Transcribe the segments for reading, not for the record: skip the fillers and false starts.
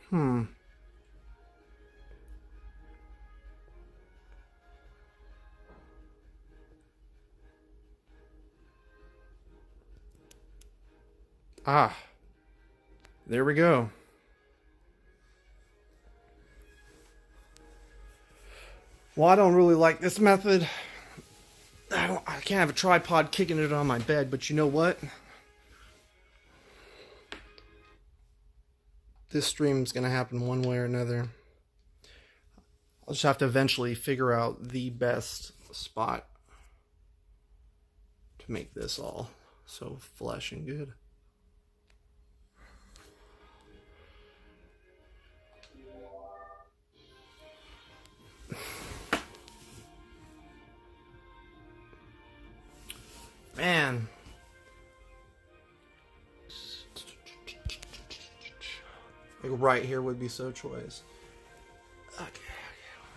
Hmm. Ah, there we go. Well, I don't really like this method. I can't have a tripod kicking it on my bed, but you know what? This stream's gonna happen one way or another. I'll just have to eventually figure out the best spot to make this all so flush and good. Man. Like right here would be so choice. Okay,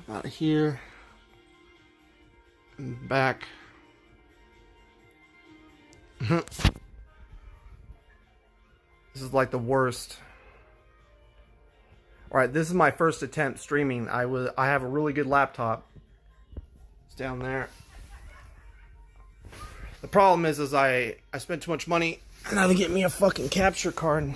about here. And back. This is like the worst. Alright, this is my first attempt streaming. I have a really good laptop. It's down there. The problem is I spent too much money and now they get me a fucking capture card.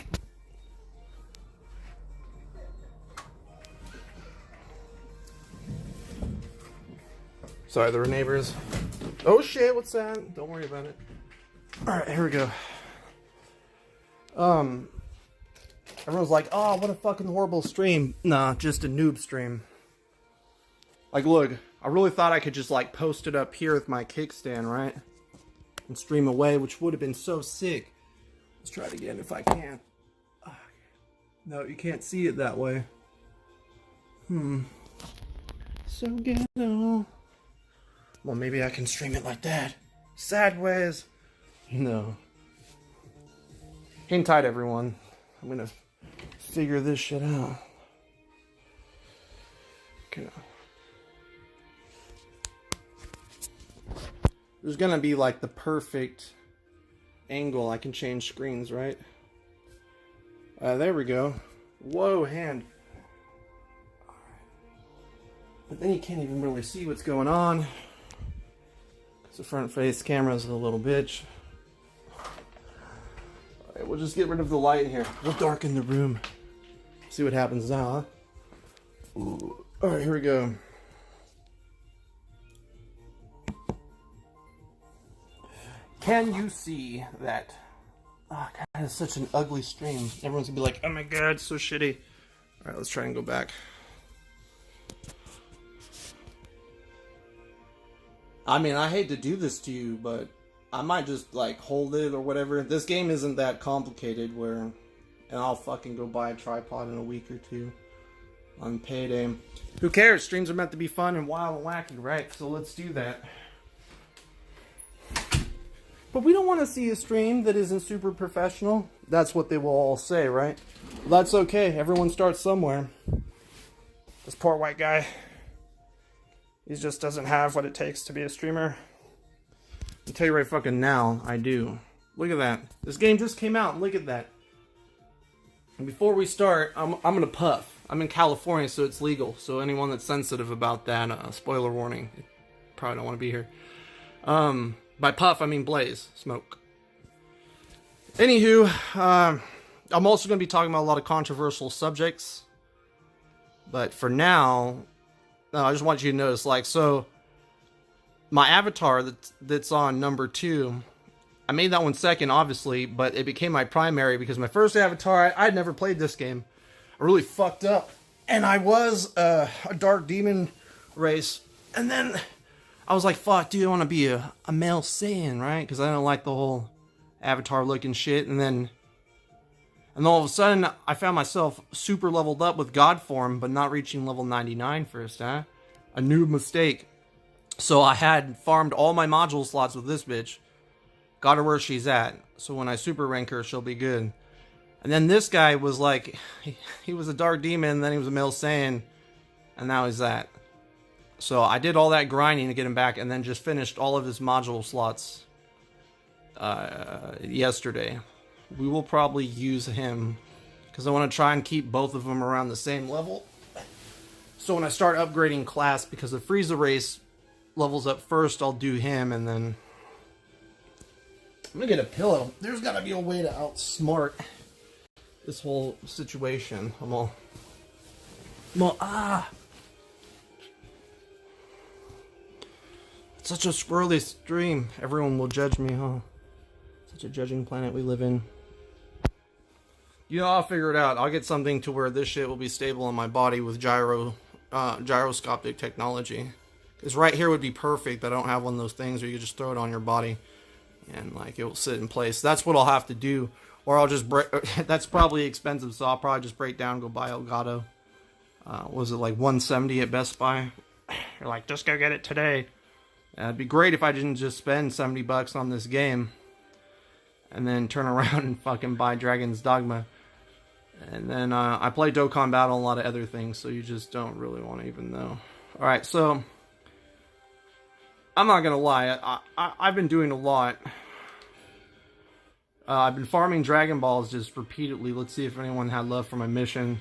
Sorry, there were neighbors. Oh shit, what's that? Don't worry about it. Alright, here we go. Everyone's like, oh, what a fucking horrible stream. Nah, just a noob stream. Like, look, I really thought I could just, like, post it up here with my kickstand, right? And stream away, which would have been so sick. Let's try it again if I can. No, you can't see it that way. So ghetto. Well, maybe I can stream it like that. Sideways. No. Hang tight, everyone. I'm gonna figure this shit out. Okay. There's gonna be like the perfect angle. I can change screens, right? There we go. Whoa, hand. But then you can't even really see what's going on. Because the front face camera is a little bitch. Alright, we'll just get rid of the light in here. We'll darken the room. See what happens now, huh? Alright, here we go. Can you see that? Oh, God, that is such an ugly stream. Everyone's gonna be like, oh my God, it's so shitty. Alright, let's try and go back. I mean, I hate to do this to you, but I might just, like, hold it or whatever. This game isn't that complicated where... And I'll fucking go buy a tripod in a week or two on payday. Who cares? Streams are meant to be fun and wild and wacky, right? So let's do that. But we don't want to see a stream that isn't super professional. That's what they will all say, right? Well, that's okay. Everyone starts somewhere. This poor white guy. He just doesn't have what it takes to be a streamer. I'll tell you right fucking now, I do. Look at that. This game just came out. Look at that. And before we start, I'm gonna puff. I'm in California, so it's legal. So anyone that's sensitive about that, spoiler warning. Probably don't want to be here. By puff, I mean blaze. Smoke. Anywho, I'm also going to be talking about a lot of controversial subjects. But for now, I just want you to notice, like, so... My avatar that's on number 2, I made that one second, obviously, but it became my primary because my first avatar, I'd never played this game. I really fucked up. And I was a dark demon race. And then... I was like, fuck, dude, I want to be a male Saiyan, right? Because I don't like the whole avatar looking shit. And then all of a sudden, I found myself super leveled up with God form, but not reaching level 99 first, huh? A noob mistake. So I had farmed all my module slots with this bitch. Got her where she's at. So when I super rank her, she'll be good. And then this guy was like, he was a dark demon, then he was a male Saiyan, and now he's that. So I did all that grinding to get him back and then just finished all of his module slots yesterday. We will probably use him because I want to try and keep both of them around the same level. So when I start upgrading class, because the Frieza race levels up first, I'll do him, and then I'm gonna get a pillow. There's gotta be a way to outsmart this whole situation. I'm all Such a squirrely stream. Everyone will judge me, huh? Such a judging planet we live in. You know, I'll figure it out. I'll get something to where this shit will be stable on my body with gyroscopic technology. Because right here would be perfect. I don't have one of those things where you just throw it on your body and like it will sit in place. That's what I'll have to do. Or I'll just break. That's probably expensive, so I'll probably just break down and go buy Elgato. Was it like $170 at Best Buy? You're like, just go get it today. It'd be great if I didn't just spend $70 on this game and then turn around and fucking buy Dragon's Dogma. And then I play Dokkan Battle and a lot of other things, so you just don't really want to even know. Alright, so I'm not gonna lie, I've been doing a lot. I've been farming Dragon Balls just repeatedly. Let's see if anyone had love for my mission.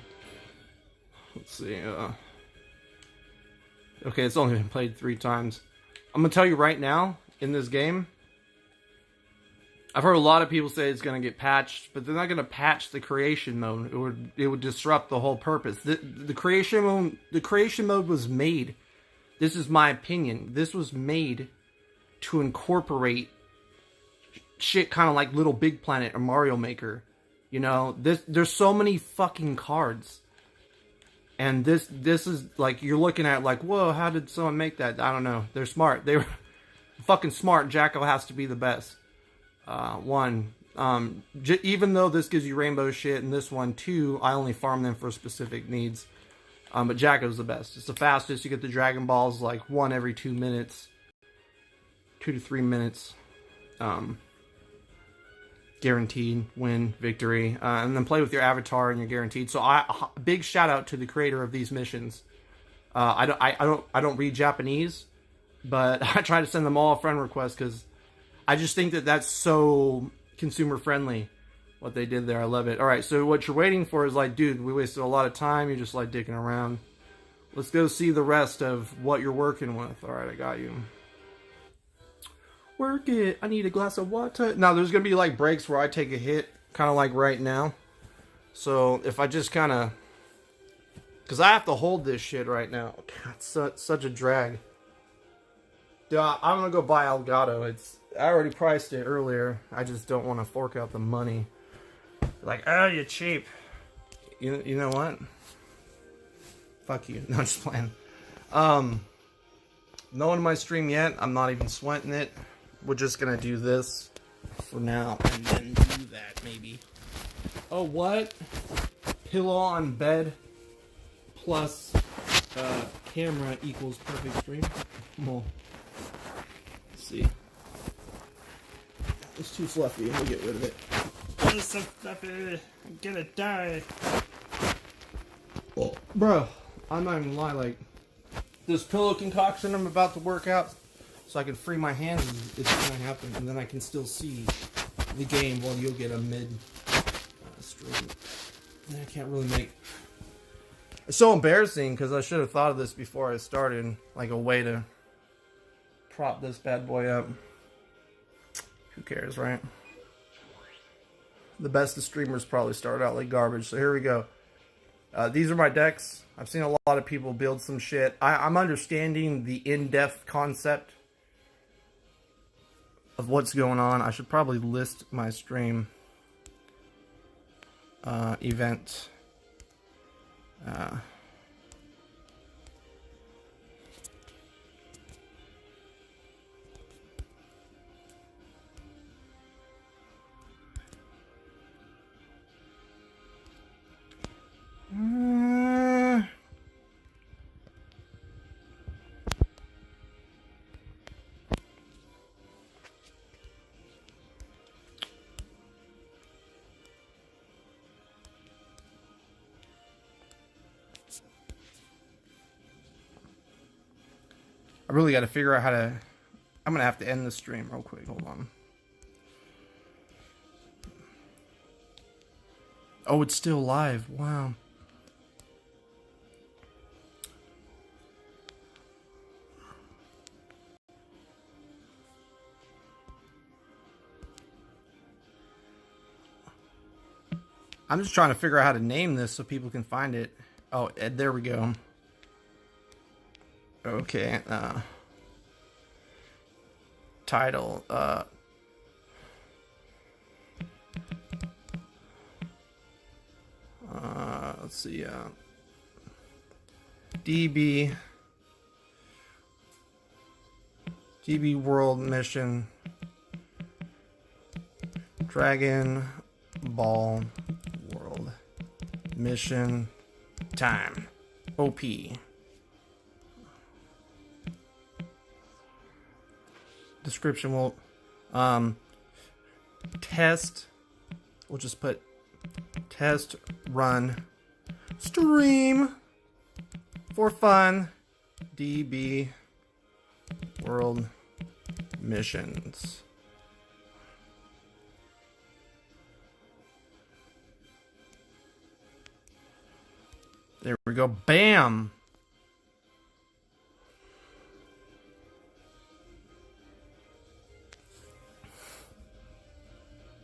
Let's see. Okay, it's only been played 3 times. I'm gonna tell you right now, in this game, I've heard a lot of people say it's gonna get patched, but they're not gonna patch the creation mode. It would disrupt the whole purpose. The creation mode was made. This is my opinion. This was made to incorporate shit kind of like Little Big Planet or Mario Maker. You know, there's so many fucking cards. And this is like, you're looking at like, whoa, how did someone make that? I don't know. They're smart. They were fucking smart. Jacko has to be the best. Even though this gives you rainbow shit, and this one too, I only farm them for specific needs. But Jacko's the best. It's the fastest. You get the Dragon Balls like 1 every 2 minutes. 2 to 3 minutes. Guaranteed win, victory, and then play with your avatar and you're guaranteed. So big shout out to the creator of these missions. I don't read Japanese, but I try to send them all a friend request because I just think that that's so consumer friendly what they did there. I love it. All right, so what you're waiting for is like, dude, we wasted a lot of time. You're just like dicking around. Let's go see the rest of what you're working with. All right, I got you. Work it. I need a glass of water. Now, there's going to be like breaks where I take a hit, kind of like right now. So, if I just kind of... Because I have to hold this shit right now. God, it's such a drag. Dude, I'm going to go buy Elgato. I already priced it earlier. I just don't want to fork out the money. Like, oh, you're cheap. You know what? Fuck you. No, I'm just playing. No one in my stream yet. I'm not even sweating it. We're just gonna do this for now and then do that maybe. Oh, what? Pillow on bed plus camera equals perfect stream? Well, let's see. It's too fluffy. We'll get rid of it. It's so fluffy. I'm gonna die. Oh, bro, I'm not even gonna lie. Like, this pillow concoction I'm about to work out so I can free my hands, it's gonna happen, and then I can still see the game while you'll get a mid stream. And I can't really make... It's so embarrassing because I should have thought of this before I started, like a way to prop this bad boy up. Who cares, right? The best of streamers probably start out like garbage, so here we go. These are my decks. I've seen a lot of people build some shit. I'm understanding the in-depth concept of what's going on. I should probably list my stream event. I really got to figure out how to... I'm going to have to end the stream real quick. Hold on. Oh, it's still live. Wow. I'm just trying to figure out how to name this so people can find it. Oh, there we go. Okay. Title. Let's see. DB World Mission. Dragon Ball World Mission Time. OP. Description will test. We'll just put test run stream for fun DB World Missions. There we go. Bam.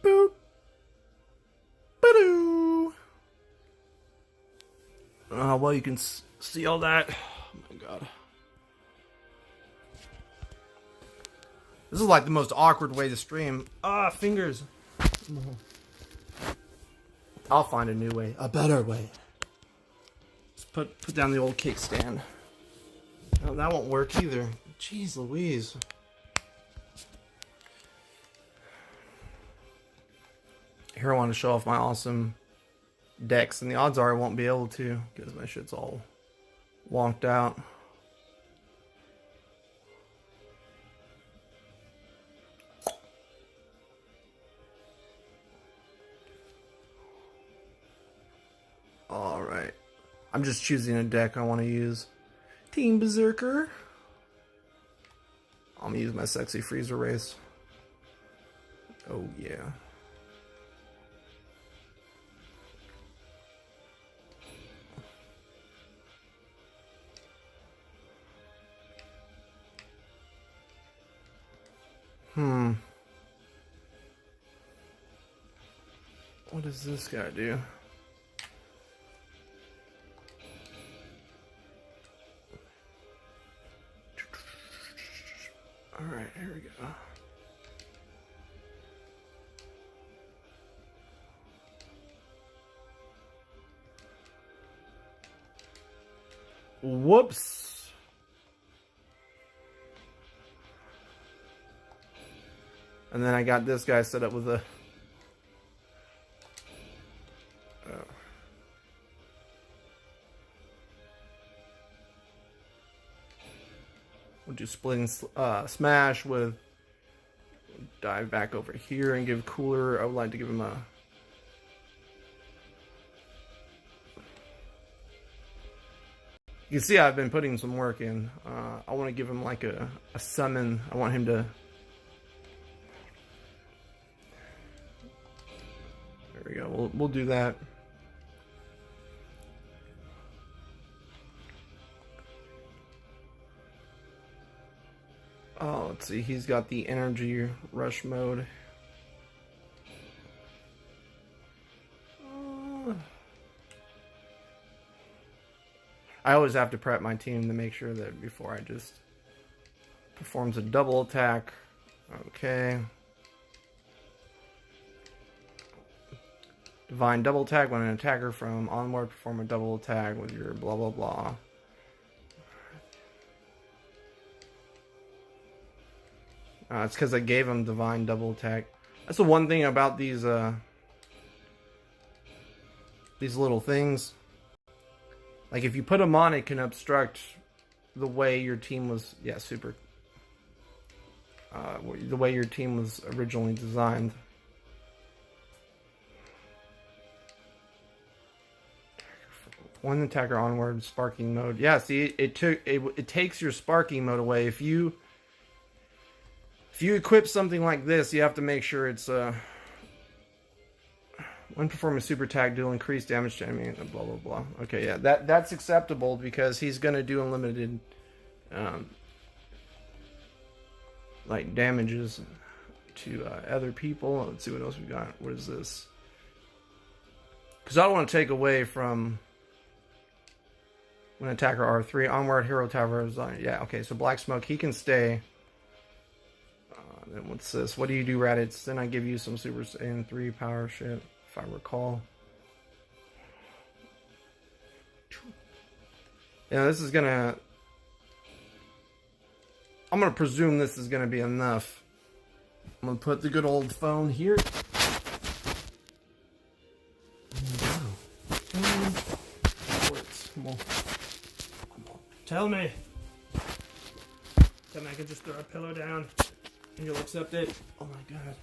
Boop. Ba-doo. Well, you can see all that. Oh my god. This is like the most awkward way to stream. Fingers. I'll find a new way. A better way. Just put down the old kickstand. Oh, that won't work either. Jeez Louise. Here I want to show off my awesome decks, and the odds are I won't be able to because my shit's all wonked out. Alright. I'm just choosing a deck I want to use. Team Berserker. I'm gonna use my sexy freezer race. Oh yeah. What does this guy do? Alright, here we go. Whoops. And then I got this guy set up with a... We'll do splitting smash with... Dive back over here and give Cooler... I would like to give him a... You can see I've been putting some work in. I want to give him like a summon. I want him to... There we go. We'll do that. Oh, let's see. He's got the energy rush mode. I always have to prep my team to make sure that before I just performs a double attack. Okay. Divine double attack when an attacker from onward perform a double attack with your blah blah blah. It's because I gave him divine double attack. That's the one thing about these little things. Like if you put them on, it can obstruct the way your team was. Yeah, super. The way your team was originally designed. One attacker onward sparking mode. Yeah, see, it takes your sparking mode away. If you equip something like this, you have to make sure it's one When performing super tag, do increase damage to enemy. Blah blah blah. Okay, yeah, that's acceptable because he's gonna do unlimited, like damages to other people. Let's see what else we got. What is this? Because I don't want to take away from when attacker R3 onward hero tower is on. Yeah, okay. So Black Smoke, he can stay. Then what's this? What do you do, Raditz? Then I give you some Super Saiyan 3 power shit, if I recall. Yeah, this is gonna. I'm gonna presume this is gonna be enough. I'm gonna put the good old phone here. Come on. Tell me. Then I can just throw a pillow down and you'll accept it. Oh my god.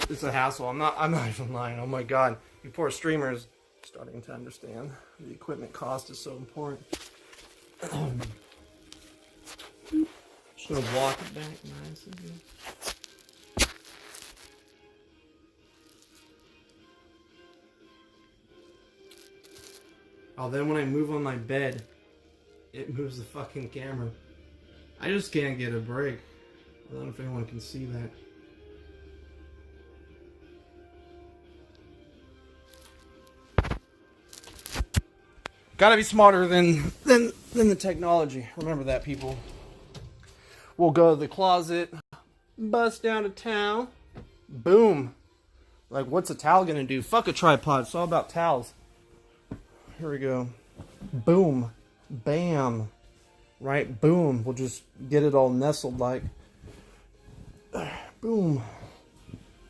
It's a hassle. I'm not even lying. Oh my god. You poor streamers starting to understand the equipment cost is so important. Just gonna walk it back nice and good. Oh, then when I move on my bed, it moves the fucking camera. I just can't get a break. I don't know if anyone can see that. Gotta be smarter than the technology. Remember that, people. We'll go to the closet, bust down a towel, boom. Like, what's a towel gonna do? Fuck a tripod. It's all about towels. Here we go. Boom. Bam. Right? Boom. We'll just get it all nestled like. Boom.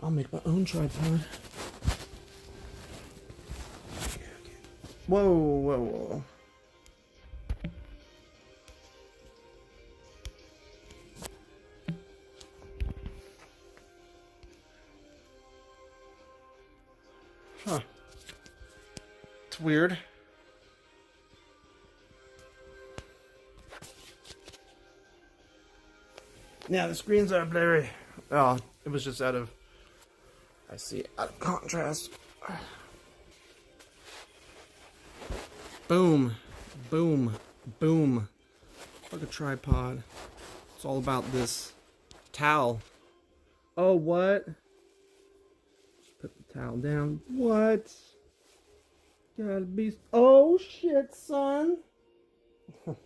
I'll make my own tripod. Whoa, whoa, whoa. Huh. It's weird. Yeah, the screens are blurry. Oh, it was just out of contrast. Boom, boom, boom. Fuck a tripod. It's all about this towel. Oh, what? Just put the towel down. What? Gotta be. Oh, shit, son. I'm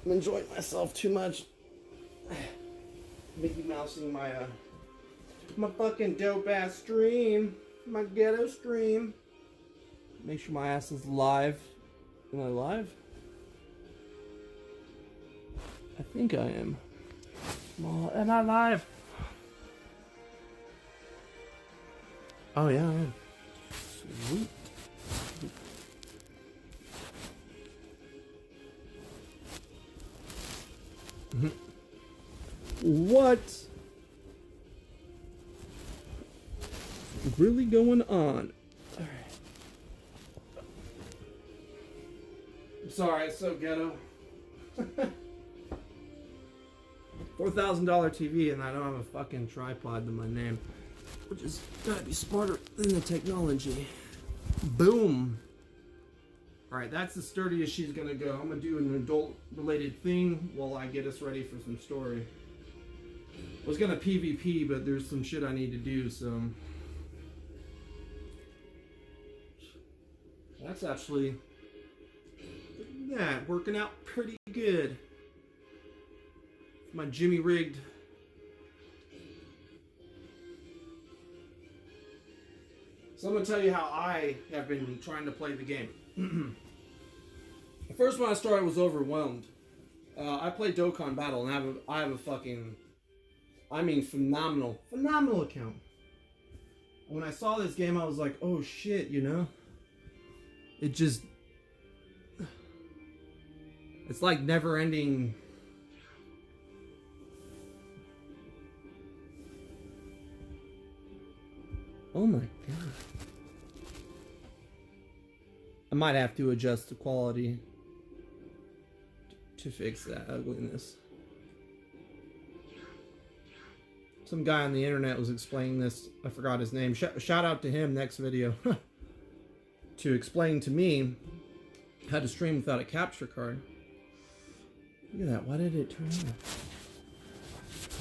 enjoying myself too much. Mickey Mousing my fucking dope ass stream. My ghetto stream. Make sure my ass is live. Am I live? I think I am. Am I live? Oh yeah, I am. Sweet. What? Really going on? Sorry, it's so ghetto. $4,000 TV and I don't have a fucking tripod to my name. Which is gotta be smarter than the technology. Boom. Alright, that's the sturdiest she's gonna go. I'm gonna do an adult related thing while I get us ready for some story. I was gonna PvP, but there's some shit I need to do, so. That's actually. Yeah, working out pretty good. My Jimmy rigged. So I'm gonna tell you how I have been trying to play the game. First when I started I was overwhelmed. I played Dokkan Battle and I have a fucking, I mean phenomenal account. When I saw this game I was like, oh shit, you know? It just, it's like never ending. Oh my god. I might have to adjust the quality to fix that ugliness. Some guy on the internet was explaining this. I forgot his name. Shout out to him next video. To explain to me how to stream without a capture card. Look at that. Why did it turn on?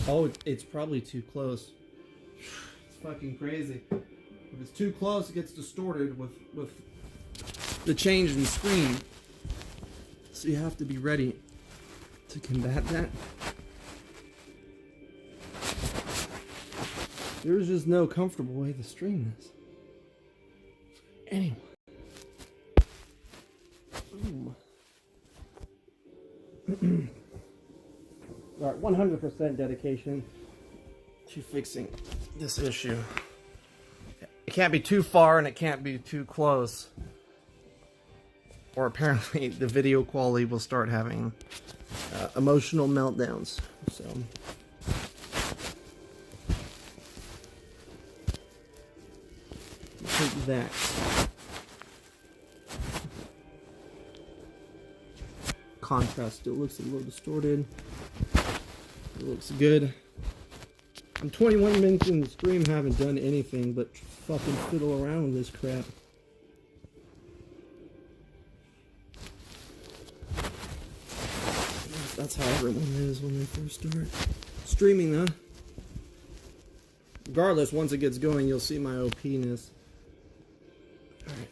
Oh, it's probably too close. It's fucking crazy. If it's too close, it gets distorted with the change in screen. So you have to be ready to combat that. There's just no comfortable way to stream this. Anyway. Alright, 100% dedication to fixing this issue. It can't be too far and it can't be too close. Or apparently the video quality will start having emotional meltdowns. So take that. Contrast still looks a little distorted. It looks good. I'm 21 minutes in the stream, haven't done anything but fucking fiddle around with this crap. That's how everyone is when they first start streaming, though. Regardless, once it gets going, you'll see my OP-ness. Alright.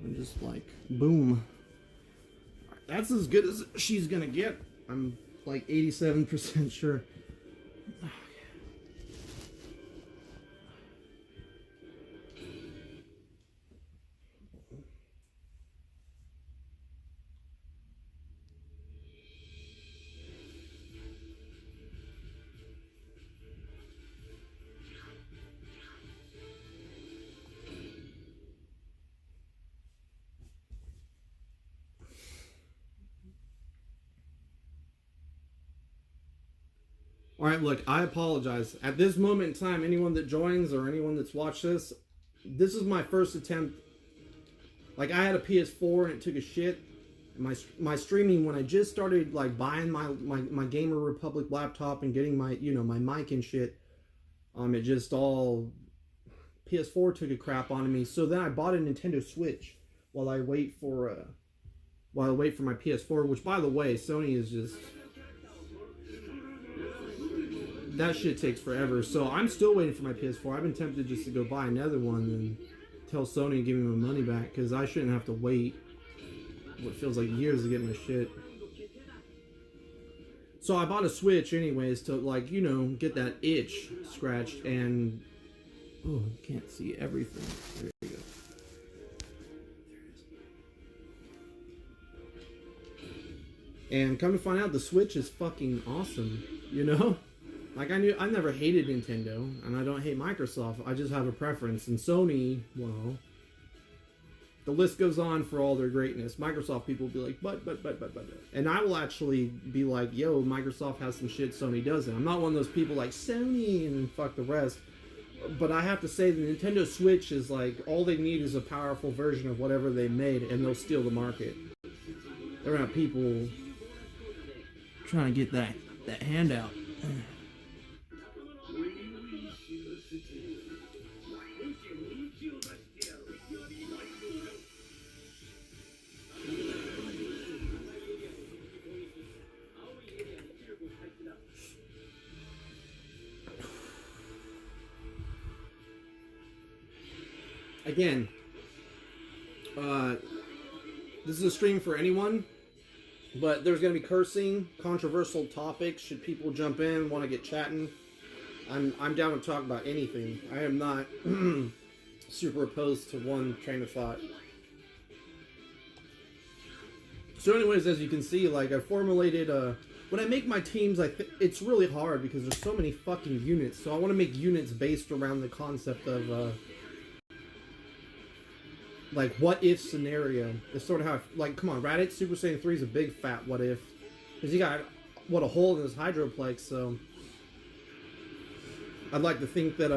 I'm just like, boom. That's as good as she's gonna get. I'm like 87% sure. Alright, look, I apologize. At this moment in time, anyone that joins or anyone that's watched this is my first attempt. Like, I had a PS4 and it took a shit. My streaming, when I just started, like, buying my Gamer Republic laptop and getting my, you know, my mic and shit, it just all... PS4 took a crap on me. So then I bought a Nintendo Switch while I wait for my PS4, which, by the way, Sony is just... That shit takes forever, so I'm still waiting for my PS4. I've been tempted just to go buy another one and tell Sony to give me my money back, because I shouldn't have to wait what feels like years to get my shit. So I bought a Switch anyways to, like, you know, get that itch scratched, and... Oh, you can't see everything. There you go. And come to find out, the Switch is fucking awesome, you know? Like, I never hated Nintendo, and I don't hate Microsoft. I just have a preference. And Sony, well, the list goes on for all their greatness. Microsoft people will be like, but. And I will actually be like, yo, Microsoft has some shit Sony doesn't. I'm not one of those people like, Sony, and fuck the rest. But I have to say, the Nintendo Switch is like, all they need is a powerful version of whatever they made, and they'll steal the market. There are people trying to get that handout. Again, this is a stream for anyone, but there's going to be cursing, controversial topics. Should people jump in, want to get chatting, I'm down to talk about anything. I am not super opposed to one train of thought. So anyways, as you can see, like, I formulated when I make my teams, it's really hard because there's so many fucking units. So I want to make units based around the concept of like, what if scenario. It's sort of how, like, come on, Raditz Super Saiyan 3 is a big fat what if. Because he got, a hole in his Hydroplex, so... I'd like to think that,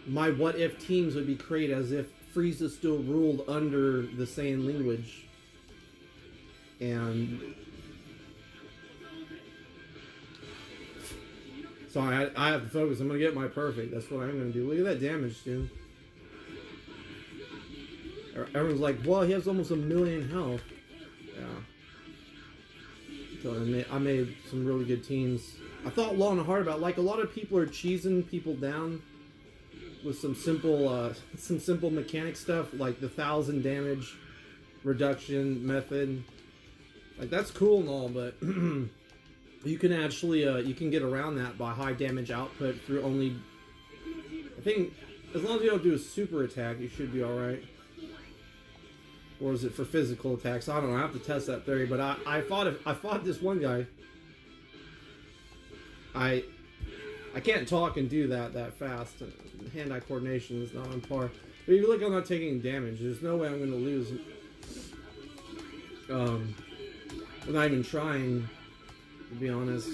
my what if teams would be created as if Frieza still ruled under the Saiyan language. And... So I have to focus. I'm gonna get my perfect. That's what I'm gonna do. Look at that damage, dude. Everyone's like, well, he has almost 1,000,000 health. Yeah. So I made some really good teams. I thought long and hard about it. Like, a lot of people are cheesing people down with some simple mechanic stuff, like the 1,000 damage reduction method. Like, that's cool and all, but you can actually you can get around that by high damage output through only, I think, as long as you don't do a super attack, you should be all right. Or is it for physical attacks? I don't know. I have to test that theory. But I fought this one guy. I can't talk and do that fast. Hand-eye coordination is not on par. But if you look, I'm not taking damage. There's no way I'm going to lose. I'm not even trying, to be honest.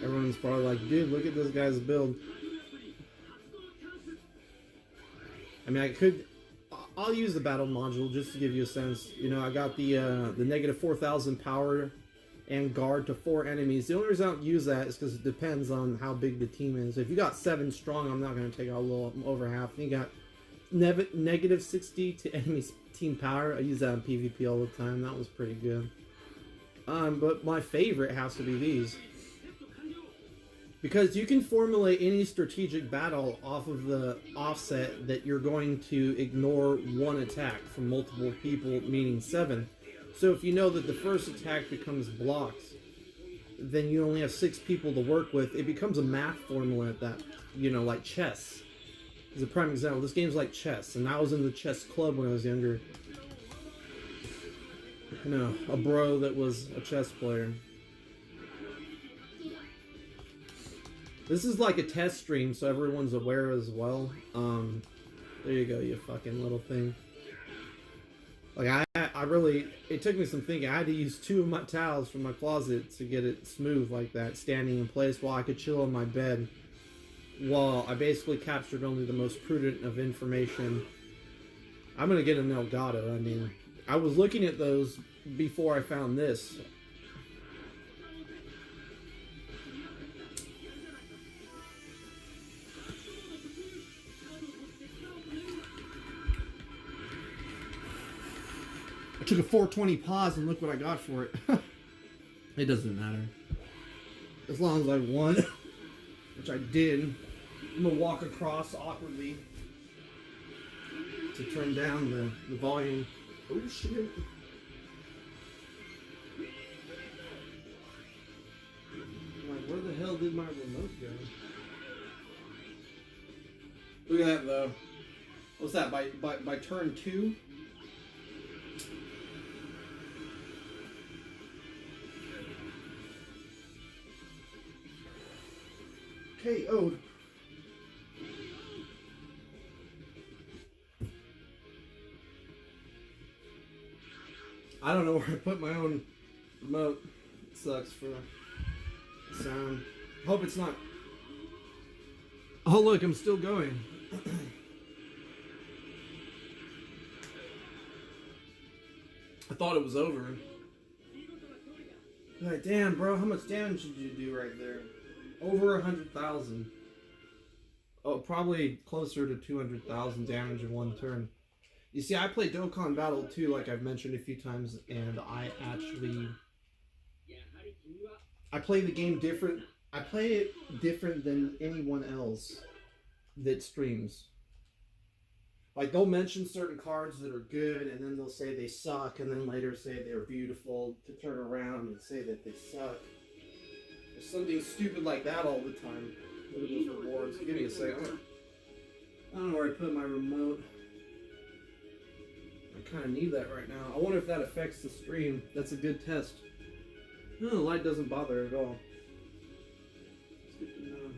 Everyone's probably like, dude, look at this guy's build. I mean, I'll use the battle module just to give you a sense. You know, I got the negative 4,000 power and guard to 4 enemies. The only reason I don't use that is because it depends on how big the team is. If you got 7 strong, I'm not going to take out a little over half. You got negative 60 to enemy team power. I use that in PvP all the time. That was pretty good. But my favorite has to be these. Because you can formulate any strategic battle off of the offset that you're going to ignore one attack from multiple people, meaning 7. So if you know that the first attack becomes blocked, then you only have 6 people to work with. It becomes a math formula at that, you know, like chess. As a prime example, this game's like chess, and I was in the chess club when I was younger. You know, a bro that was a chess player. This is like a test stream, so everyone's aware as well. There you go, you fucking little thing. Like, I really, it took me some thinking. I had to use 2 of my towels from my closet to get it smooth like that, standing in place while I could chill on my bed. While I basically captured only the most prudent of information. I'm gonna get an Elgato. I mean, I was looking at those before I found this. I took a 420 pause and look what I got for it. It doesn't matter. As long as I won, which I did. I'm gonna walk across awkwardly to turn down the volume. Oh shit. I'm like, where the hell did my remote go? Look at that though. What's that? By turn 2? KO'd. I don't know where I put my own remote. It sucks for sound. Hope it's not. Oh look, I'm still going. I thought it was over. Like, damn, bro, how much damage did you do right there? Over 100,000. Oh, probably closer to 200,000 damage in one turn. You see, I play Dokkan Battle 2, like I've mentioned a few times, and I play the game different. I play it different than anyone else that streams. Like, they'll mention certain cards that are good, and then they'll say they suck, and then later say they're beautiful, to turn around and say that they suck. There's something stupid like that all the time. Look at those rewards. Give me a second. I don't know where I put my remote. I kind of need that right now. I wonder if that affects the stream. That's a good test. No, the light doesn't bother at all. It's good to know.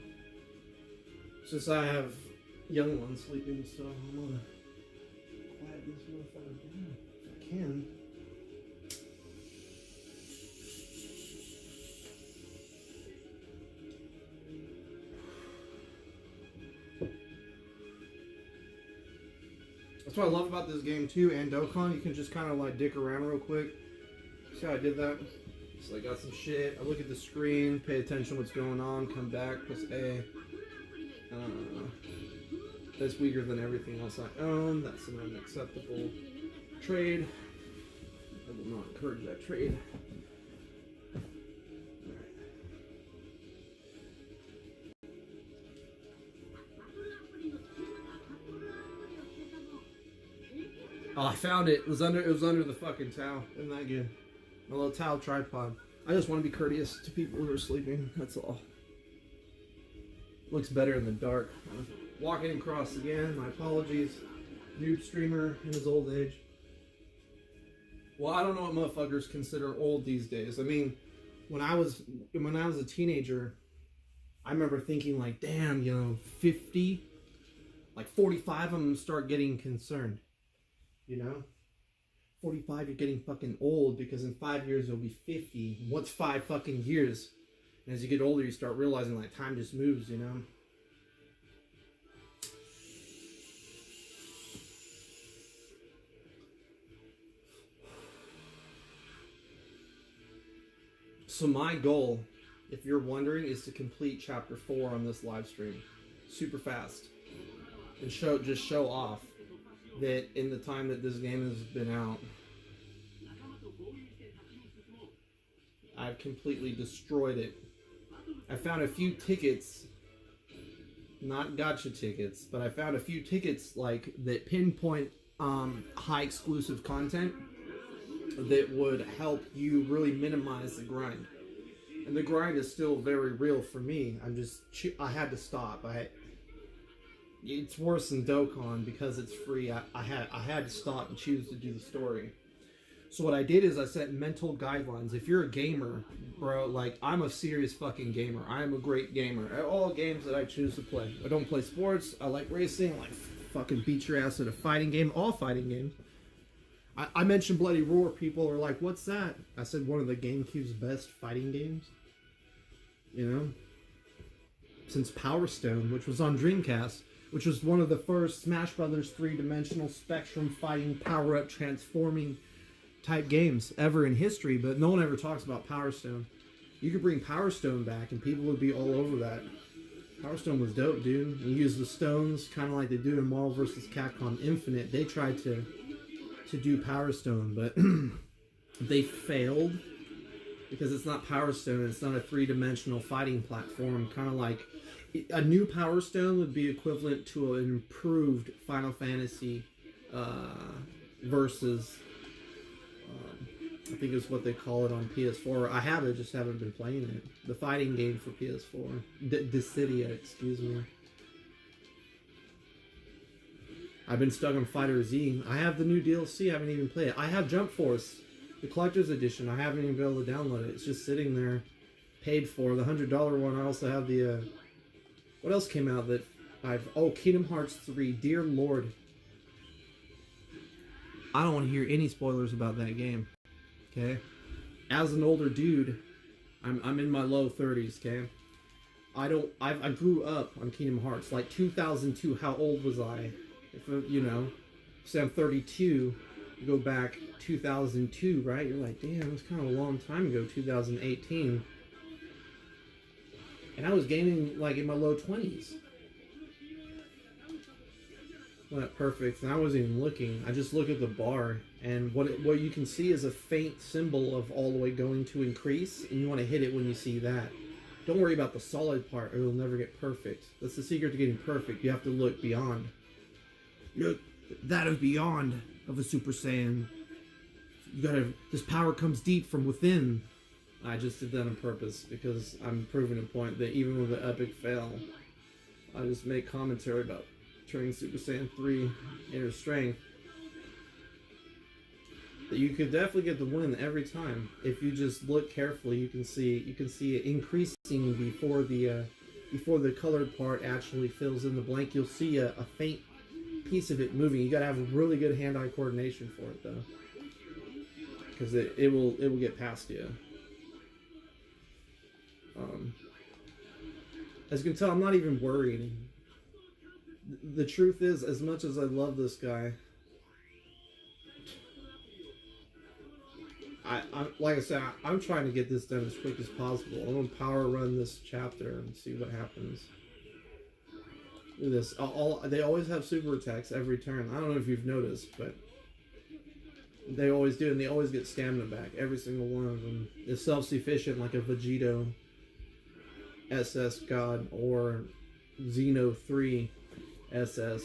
Since I have young ones sleeping, so I'm gonna quiet this motherfucker down if I can. That's what I love about this game too, and Dokkan. You can just kind of like dick around real quick. See how I did that? So I got some shit. I look at the screen, pay attention to what's going on, come back, press A. That's weaker than everything else I own. That's an unacceptable trade. I will not encourage that trade. Oh, I found it. It was under the fucking towel. Isn't that good? My little towel tripod. I just want to be courteous to people who are sleeping. That's all. Looks better in the dark. Walking across again. My apologies. Noob streamer in his old age. Well, I don't know what motherfuckers consider old these days. I mean, when I was a teenager, I remember thinking like, damn, 50, like 45 of them start getting concerned. 45, you're getting fucking old because in 5 years you'll be 50. What's 5 fucking years? And as you get older, you start realizing like time just moves, So my goal, if you're wondering, is to complete chapter 4 on this live stream, super fast, and show off that in the time that this game has been out, I've completely destroyed it. I found a few tickets, not gacha tickets, but I found a few tickets like that pinpoint high exclusive content that would help you really minimize the grind. And the grind is still very real for me. I had to stop. It's worse than Dokkan because it's free. I had to stop and choose to do the story. So what I did is I set mental guidelines. If you're a gamer, bro, like I'm a serious fucking gamer. I am a great gamer at all games that I choose to play. I don't play sports. I like racing. I like fucking beat your ass at a fighting game. All fighting games. I mentioned Bloody Roar. People are like, "What's that?" I said one of the GameCube's best fighting games. Since Power Stone, which was on Dreamcast, which was one of the first Smash Brothers 3-dimensional spectrum fighting power-up transforming type games ever in history, but no one ever talks about Power Stone. You could bring Power Stone back and people would be all over that. Power Stone was dope, dude. You use the stones kind of like they do in Marvel vs. Capcom Infinite. They tried to do Power Stone, but they failed because it's not Power Stone. It's not a 3-dimensional fighting platform. Kind of like a new Power Stone would be equivalent to an improved Final Fantasy versus, I think it's what they call it on PS4. I have it, just haven't been playing it. The fighting game for PS4. Dissidia, excuse me. I've been stuck on Fighter Z. I have the new DLC, I haven't even played it. I have Jump Force, the collector's edition. I haven't even been able to download it. It's just sitting there, paid for. The $100 one, I also have the, what else came out that Kingdom Hearts 3, dear lord. I don't want to hear any spoilers about that game, okay? As an older dude, I'm in my low 30s, okay? I grew up on Kingdom Hearts, like 2002, how old was I? If say I'm 32, you go back 2002, right? You're like, damn, it was kind of a long time ago, 2018. And I was gaming like in my low 20s. Not perfect, and I wasn't even looking. I just look at the bar, and what you can see is a faint symbol of all the way going to increase, and you want to hit it when you see that. Don't worry about the solid part, or it'll never get perfect. That's the secret to getting perfect. You have to look beyond. Look, that is beyond of a Super Saiyan. This power comes deep from within. I just did that on purpose because I'm proving a point that even with an epic fail, I just make commentary about turning Super Saiyan 3 inner strength. That you could definitely get the win every time if you just look carefully. You can see it increasing before the colored part actually fills in the blank. You'll see a faint piece of it moving. You gotta have really good hand-eye coordination for it though, because it will get past you. As you can tell, I'm not even worried. The truth is, as much as I love this guy, I like I said, I'm trying to get this done as quick as possible. I'm gonna power run this chapter and see what happens. Look at this. They always have super attacks every turn. I don't know if you've noticed, but they always do, and they always get stamina back. Every single one of them is self-sufficient, like a Vegito SS God or Xeno 3 SS.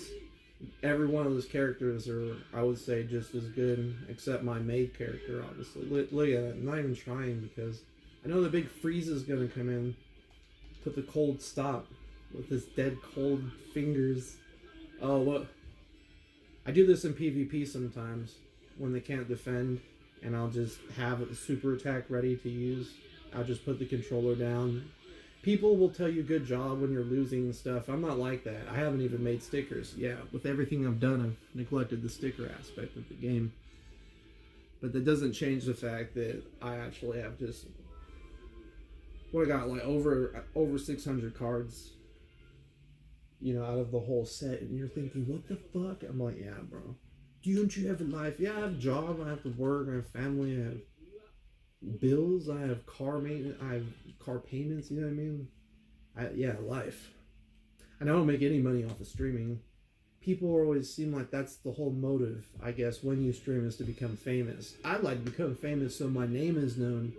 Every one of those characters are, I would say, just as good, except my maid character, obviously. Look at that. I'm not even trying because I know the big freeze is going to come in. Put the cold stop with his dead cold fingers. Oh, look. I do this in PvP sometimes when they can't defend, and I'll just have a super attack ready to use. I'll just put the controller down. People will tell you good job when you're losing and stuff. I'm not like that. I haven't even made stickers. Yeah, with everything I've done, I've neglected the sticker aspect of the game. But that doesn't change the fact that I actually have just... what I got, like over 600 cards, you know, out of the whole set. And you're thinking, what the fuck? I'm like, yeah, bro. Don't you have a life? Yeah, I have a job. I have to work. I have family. I have bills, I have car maintenance, I have car payments, you know what I mean? Yeah, life. I don't make any money off of streaming. People always seem like that's the whole motive, I guess, when you stream is to become famous. I'd like to become famous so my name is known,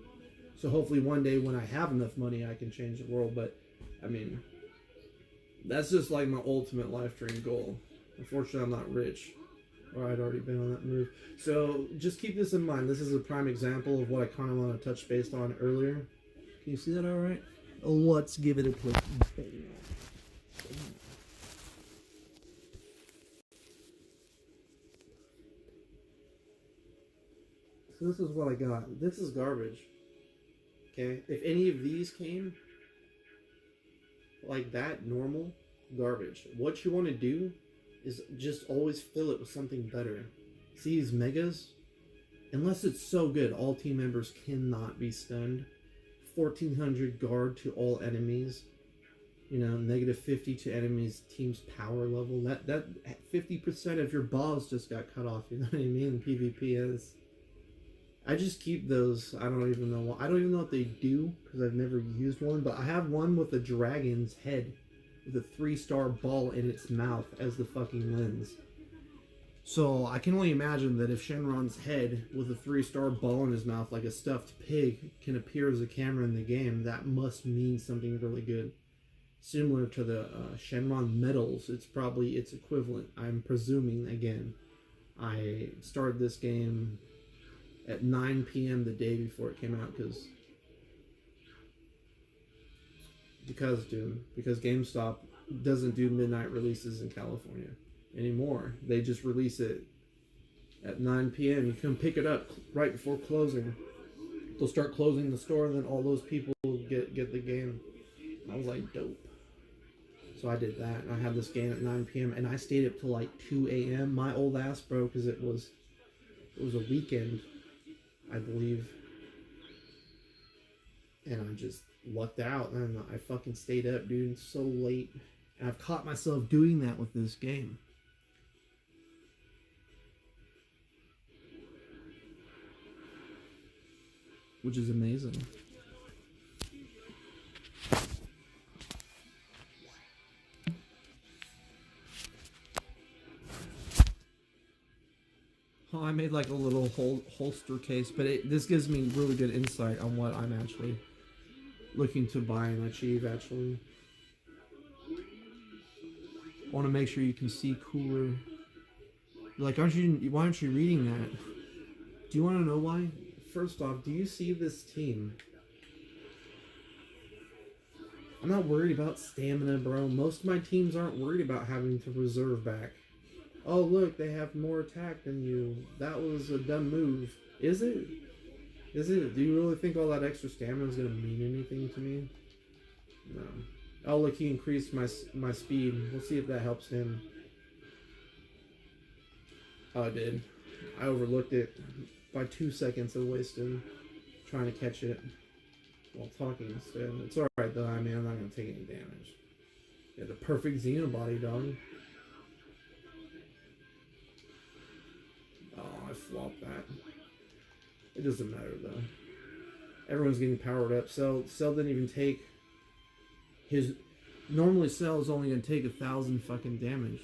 so hopefully one day when I have enough money I can change the world, but, I mean, that's just like my ultimate life dream goal. Unfortunately, I'm not rich. Or I'd already been on that move. So just keep this in mind. This is a prime example of what I kind of want to touch base on earlier. Can you see that all right? Let's give it a quick. So this is what I got. This is garbage. Okay? If any of these came like that, normal, garbage. What you want to do is just always fill it with something better. See these megas? Unless it's so good, all team members cannot be stunned. 1400 guard to all enemies. You know, negative 50 to enemies team's power level. That 50% of your balls just got cut off. You know what I mean? PvP is. I just keep those. I don't even know. I don't even know what they do because I've never used one. But I have one with a dragon's head, with a 3-star ball in its mouth as the fucking lens. So I can only imagine that if Shenron's head with a 3-star ball in his mouth like a stuffed pig can appear as a camera in the game, that must mean something really good. Similar to the Shenron medals, it's probably its equivalent. I'm presuming, again. I started this game at 9 p.m. the day before it came out because GameStop doesn't do midnight releases in California anymore. They just release it at 9 p.m. You can pick it up right before closing. They'll start closing the store, and then all those people get the game. I was like, dope. So I did that, and I had this game at 9 p.m. and I stayed up till like 2 a.m. My old ass, bro, because it was a weekend, I believe, and I just lucked out, and I fucking stayed up, dude, so late. And I've caught myself doing that with this game. Which is amazing. Oh, I made like a little holster case, but this gives me really good insight on what I'm actually looking to buy and achieve, actually. I want to make sure you can see cooler. Like, why aren't you reading that? Do you want to know why? First off, do you see this team? I'm not worried about stamina, bro. Most of my teams aren't worried about having to reserve back. Oh, look, they have more attack than you. That was a dumb move. Is it? Is it? Do you really think all that extra stamina is going to mean anything to me? No. Oh, look, he increased my speed. We'll see if that helps him. Oh, it did. I overlooked it by 2 seconds of wasting trying to catch it while talking instead. It's alright, though. I mean, I'm not going to take any damage. Yeah, the perfect Xenobody, dog. Oh, I flopped that. It doesn't matter though. Everyone's getting powered up. Cell didn't even take his. Normally, Cell is only gonna take 1,000 fucking damage.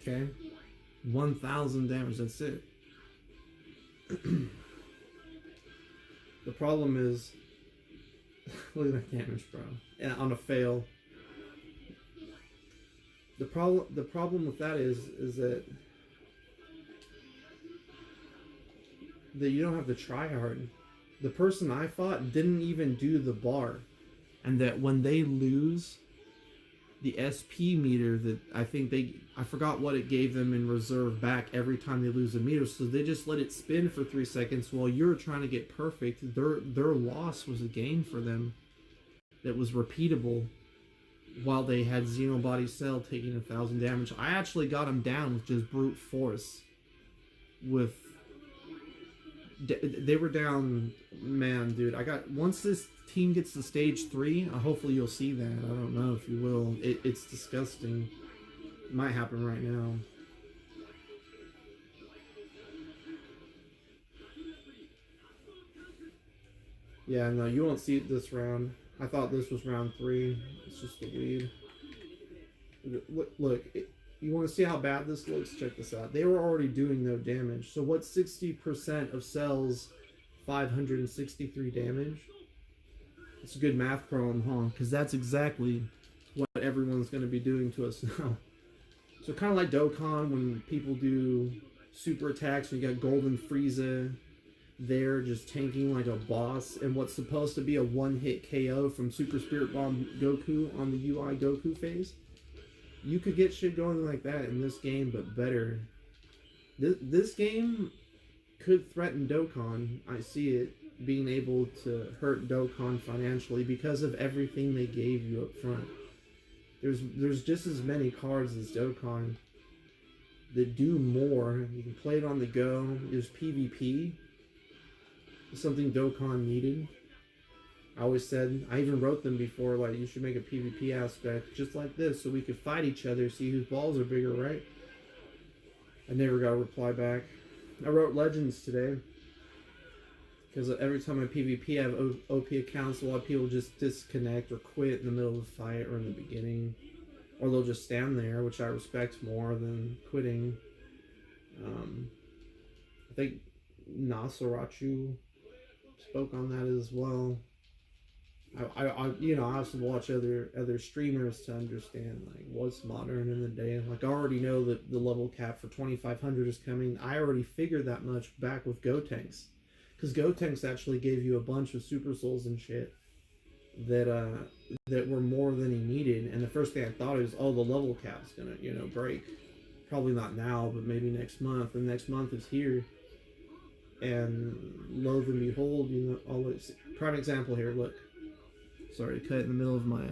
Okay, 1,000 damage. That's it. The problem is, look at that damage, bro. And on a fail. The problem with that is that you don't have to try hard. The person I fought didn't even do the bar, and that when they lose the SP meter, that I forgot what it gave them in reserve back every time they lose a meter, so they just let it spin for 3 seconds while you're trying to get perfect. Their loss was a gain for them that was repeatable, while they had Xenobody Cell taking 1,000 damage. I actually got him down with just brute force. They were down, man, dude. Once this team gets to stage 3, hopefully you'll see that. I don't know if you will. It's disgusting. It might happen right now. Yeah, no, you won't see it this round. I thought this was round 3. It's just the weed. Look, you want to see how bad this looks? Check this out. They were already doing no damage. So what's 60% of Cell's 563 damage? It's a good math problem, huh? Because that's exactly what everyone's going to be doing to us now. So kind of like Dokkan, when people do super attacks, when you got Golden Frieza there just tanking like a boss, and what's supposed to be a one-hit KO from Super Spirit Bomb Goku on the UI Goku phase. You could get shit going like that in this game, but better. This game could threaten Dokkan. I see it being able to hurt Dokkan financially because of everything they gave you up front. There's just as many cards as Dokkan that do more. You can play it on the go. There's PvP. Something Dokkan needed. I always said, I even wrote them before, like, you should make a PvP aspect just like this so we could fight each other, see whose balls are bigger, right? I never got a reply back. I wrote Legends today because every time I PvP I have OP accounts, a lot of people just disconnect or quit in the middle of the fight or in the beginning, or they'll just stand there, which I respect more than quitting. I think Nasarachu spoke on that as well. I have to watch other streamers to understand like what's modern in the day. Like I already know that the level cap for 2,500 is coming. I already figured that much back with Gotenks, because Gotenks actually gave you a bunch of super souls and shit that were more than he needed. And the first thing I thought is, oh, the level cap's gonna break. Probably not now, but maybe next month. And next month is here. And lo and behold, prime example here. Look, sorry to cut in the middle of my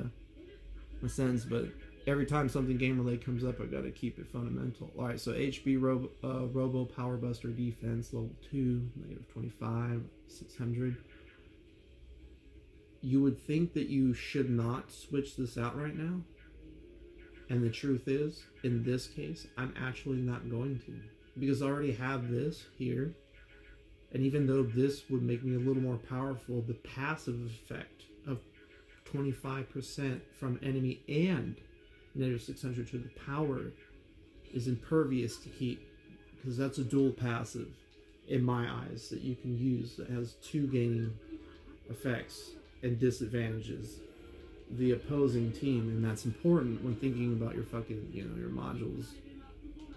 sentence, but every time something game related comes up, I gotta keep it fundamental. All right, so HB Robo Power Buster Defense level 2, -25, 600. You would think that you should not switch this out right now, and the truth is, in this case, I'm actually not going to, because I already have this here. And even though this would make me a little more powerful, the passive effect of 25% from enemy and -600 to the power is impervious to heat, because that's a dual passive in my eyes that you can use that has 2 gaining effects and disadvantages the opposing team, and that's important when thinking about your fucking your modules.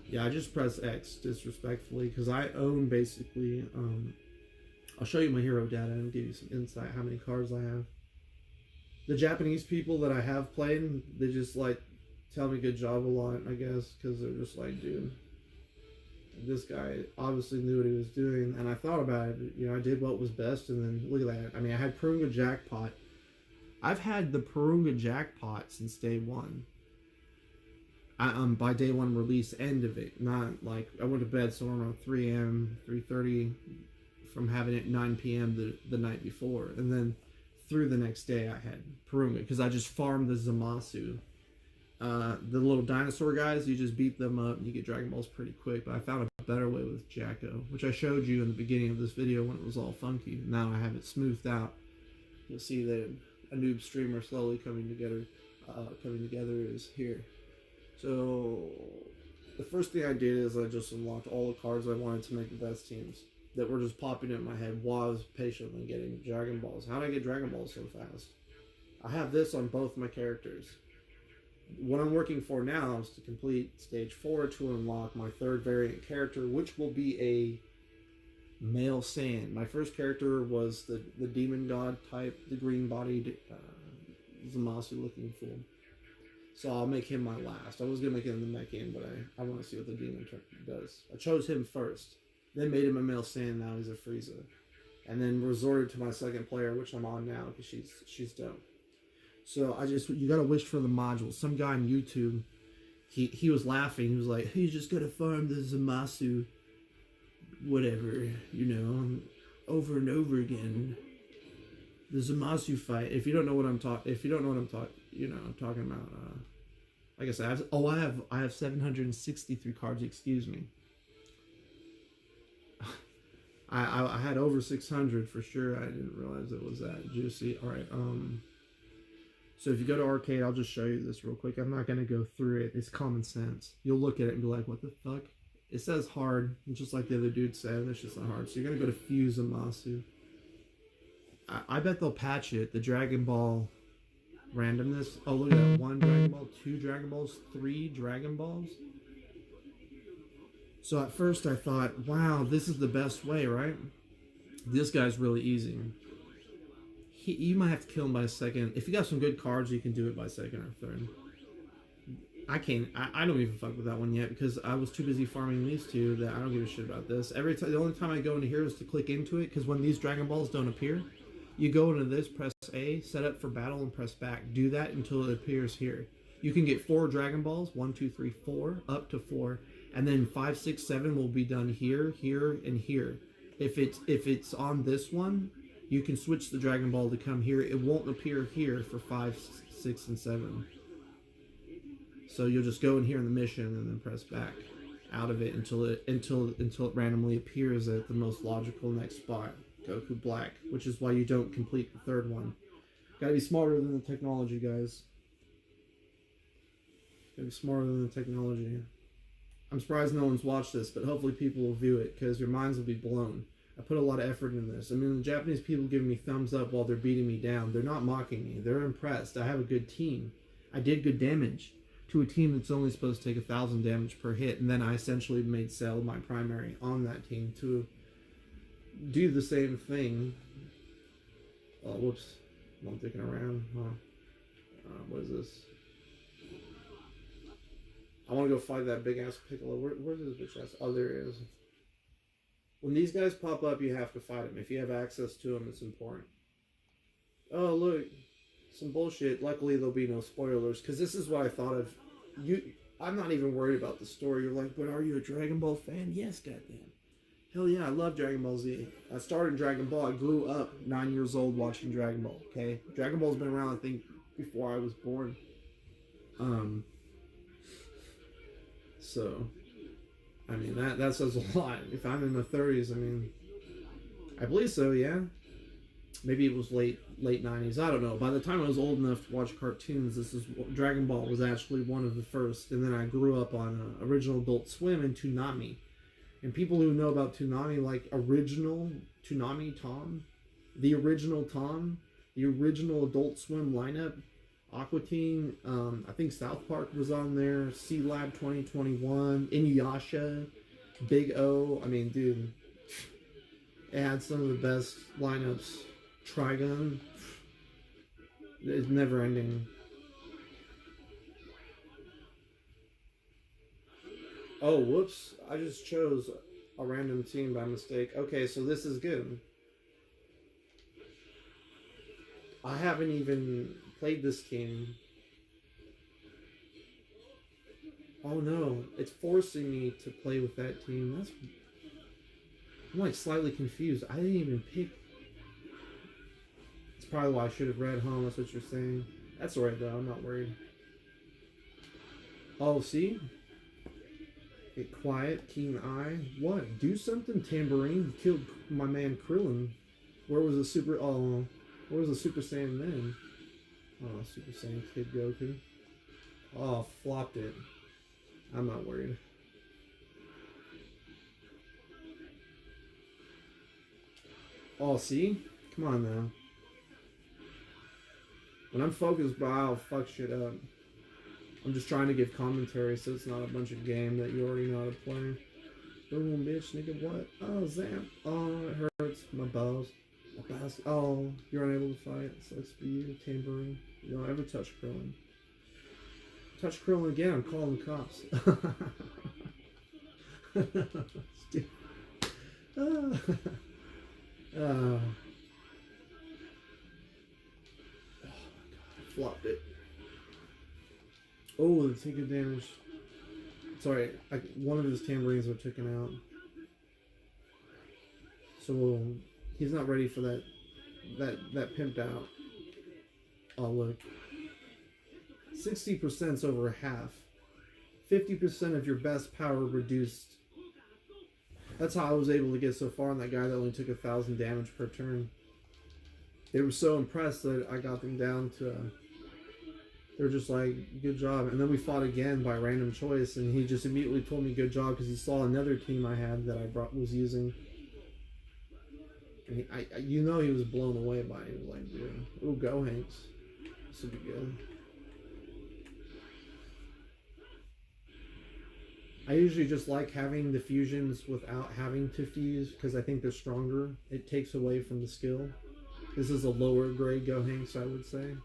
Yeah, I just press X disrespectfully because I own basically, I'll show you my hero data and give you some insight how many cards I have. The Japanese people that I have played, they just like tell me good job a lot, I guess, because they're just like, dude, this guy obviously knew what he was doing. And I thought about it, I did what was best, and then look at that. I mean, I had Purunga Jackpot. I've had the Purunga Jackpot since day one. By day 1 release end of it, not like I went to bed somewhere around 3 a.m., 3:30 from having it 9 p.m. the night before, and then through the next day I had Purunga because I just farmed the Zamasu. The little dinosaur guys, you just beat them up and you get Dragon Balls pretty quick, but I found a better way with Jacko, which I showed you in the beginning of this video when it was all funky. Now I have it smoothed out. You'll see that a noob streamer slowly coming together is here. So the first thing I did is I just unlocked all the cards I wanted to make the best teams that were just popping in my head while I was patiently getting Dragon Balls. How did I get Dragon Balls so fast? I have this on both my characters. What I'm working for now is to complete stage 4 to unlock my third variant character, which will be a male Saiyan. My first character was the demon god type, the green bodied Zamasu looking fool. So I'll make him my last. I was going to make him the Mechian, but I want to see what the demon does. I chose him first, then made him a male Saiyan, now he's a Frieza. And then resorted to my second player, which I'm on now, because she's dope. So you gotta wish for the modules. Some guy on YouTube, he was laughing. He was like, "You just gotta farm the Zamasu, whatever, over and over again." The Zamasu fight. If you don't know what I'm talking about. Like I said, I have 763 cards. Excuse me. I had over 600 for sure. I didn't realize it was that juicy. All right. So if you go to arcade, I'll just show you this real quick. I'm not going to go through it. It's common sense. You'll look at it and be like, what the fuck? It says hard, just like the other dude said. It's just not hard. So you're going to go to Fuse Zamasu. I bet they'll patch it. The Dragon Ball randomness. Oh, look at that. 1 Dragon Ball, 2 Dragon Balls, 3 Dragon Balls. So at first I thought, wow, this is the best way, right? This guy's really easy. You might have to kill him by second. If you got some good cards, you can do it by second or third. I can't. I don't even fuck with that one yet because I was too busy farming these two that I don't give a shit about this. The only time I go into here is to click into it, because when these Dragon Balls don't appear, you go into this, press A, set up for battle, and press back. Do that until it appears here. You can get 4 Dragon Balls, 1, 2, 3, 4, up to 4, and then 5, 6, 7 will be done here, here, and here. If it's on this one, you can switch the Dragon Ball to come here. It won't appear here for 5, 6, and 7. So you'll just go in here in the mission and then press back out of it until it randomly appears at the most logical next spot, Goku Black, which is why you don't complete the third one. Gotta be smarter than the technology, guys. Gotta be smarter than the technology. I'm surprised no one's watched this, but hopefully people will view it because your minds will be blown. I put a lot of effort in this. I mean, the Japanese people giving me thumbs up while they're beating me down. They're not mocking me. They're impressed. I have a good team. I did good damage to a team that's only supposed to take 1,000 damage per hit, and then I essentially made Cell my primary on that team to do the same thing. Oh, whoops. I'm thinking around. What is this? I want to go fight that big-ass Piccolo. Where's this bitch ass? Oh, there it is. When these guys pop up, you have to fight them. If you have access to them, it's important. Oh, look. Some bullshit. Luckily, there'll be no spoilers, because this is what I thought of. I'm not even worried about the story. You're like, but are you a Dragon Ball fan? Yes, goddamn. Hell yeah, I love Dragon Ball Z. I started Dragon Ball. I grew up 9 years old watching Dragon Ball, okay? Dragon Ball's been around, I think, before I was born. So, I mean, that says a lot. If I'm in the 30s, I mean, I believe so, yeah. Maybe it was late 90s. I don't know. By the time I was old enough to watch cartoons, Dragon Ball was actually one of the first. And then I grew up on original Adult Swim and Toonami. And people who know about Toonami, like original Toonami Tom, the original Adult Swim lineup, Aqua Teen, I think South Park was on there, C Lab 2021, Inuyasha, Big O. I mean, dude, it had some of the best lineups. Trigun, it's never ending. Oh, whoops, I just chose a random team by mistake. Okay, so this is good. I haven't even played this team. Oh no, it's forcing me to play with that team. I'm like slightly confused. I didn't even pick. It's probably why I should have read, huh? That's what you're saying. That's alright though, I'm not worried. Oh, see? Get quiet, keen eye. What? Do something, Tambourine. You killed my man Krillin. Where was the Super... Oh, where was the Super Saiyan then? Oh, Super Saiyan Kid Goku. Oh, flopped it. I'm not worried. Oh, see? Come on now. When I'm focused, bro, I'll fuck shit up. I'm just trying to give commentary so it's not a bunch of game that you already know how to play. Boom, bitch, nigga, what? Oh, Zam. Oh, it hurts. My balls. My balls. Oh, you're unable to fight. Sucks for you, Tambourine. You don't ever touch Krillin. Touch Krillin again, I'm calling the cops. Oh. Flopped it. Oh, they take good damage. Sorry, one of his tambourines were taken out. So he's not ready for that pimped out. Oh look. 60%'s over half. 50% of your best power reduced. That's how I was able to get so far on that guy that only took 1,000 damage per turn. They were so impressed that I got them down to... They were just like, good job. And then we fought again by random choice, and he just immediately told me good job because he saw another team I had that I was using. And you know he was blown away by it. He was like, dude, ooh, go Hanks. This will be good. I usually just like having the fusions without having to fuse because I think they're stronger. It takes away from the skill. This is a lower grade Gohanks, I would say.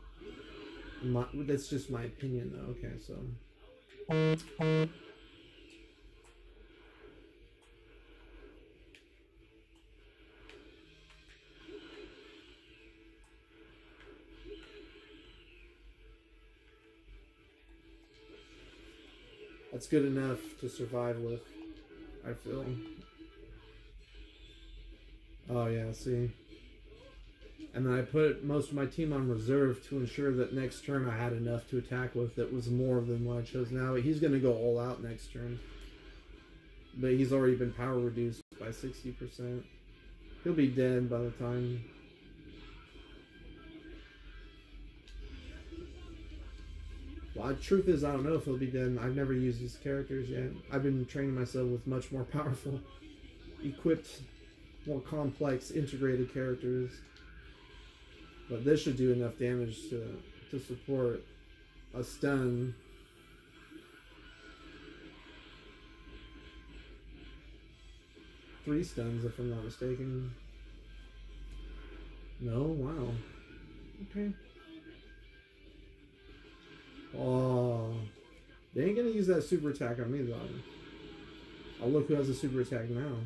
That's just my opinion, though. Okay, so. That's good enough to survive with, I feel. Oh, yeah, see. And then I put most of my team on reserve to ensure that next turn I had enough to attack with that was more than what I chose now. He's going to go all out next turn. But he's already been power reduced by 60%. He'll be dead by the time... Well, the truth is, I don't know if he'll be dead. I've never used his characters yet. I've been training myself with much more powerful, equipped, more complex, integrated characters. But this should do enough damage to support a stun. Three stuns, if I'm not mistaken. No? Wow. Okay. Oh. They ain't gonna use that super attack on me, though. Oh, look who has a super attack now.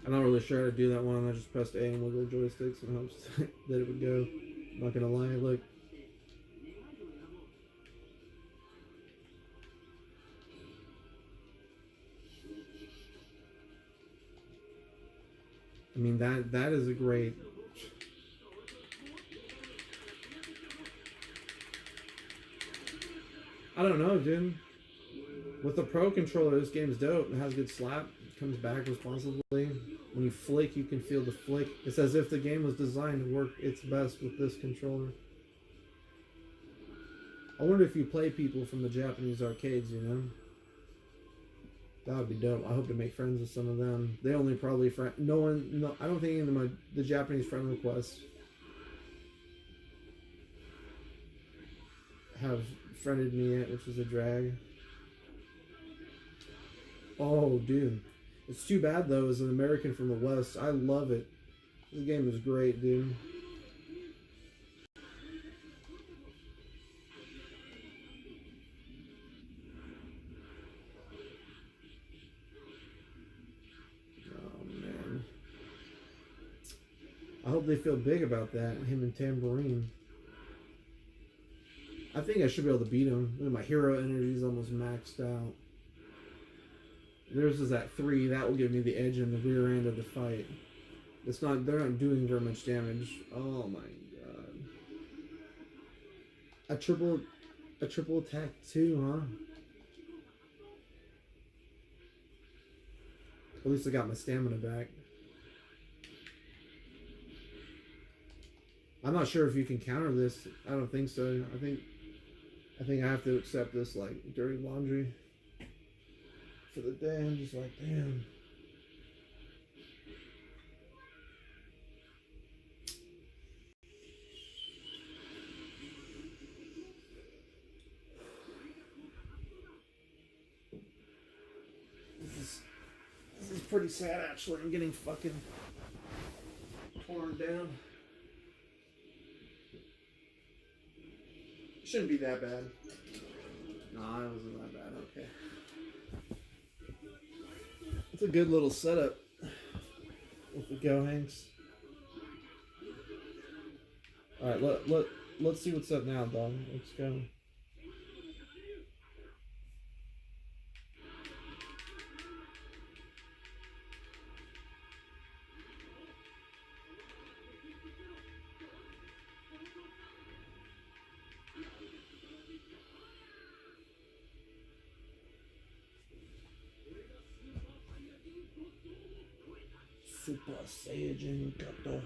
I'm not really sure how to do that one. I just pressed A and wiggled joysticks and hopes that it would go. I'm not gonna lie, look. I mean, that is a great... I don't know, dude. With the Pro Controller, this game's dope. It has good slap. It comes back responsibly. When you flick, you can feel the flick. It's as if the game was designed to work its best with this controller. I wonder if you play people from the Japanese arcades, you know? That would be dope. I hope to make friends with some of them. They only probably friend... No, I don't think any of the Japanese friend requests have friended me yet, which is a drag. Oh, dude. It's too bad, though, as an American from the West. I love it. This game is great, dude. hope they feel big about that. Him and Tambourine. I think I should be able to beat him. My hero energy is almost maxed out. Theirs is at 3. That will give me the edge in the rear end of the fight. It's not. They're not doing very much damage. Oh my god. A triple attack too, huh? At least I got my stamina back. I'm not sure if you can counter this. I don't think so. I think I have to accept this like dirty laundry for the day. I'm just like, damn. This is pretty sad actually. I'm getting fucking torn down. Shouldn't be that bad. Nah, it wasn't that bad. Okay. It's a good little setup with the Gohanks. Alright, let's see what's up now, dog. Let's go. Super Saiyan Kato.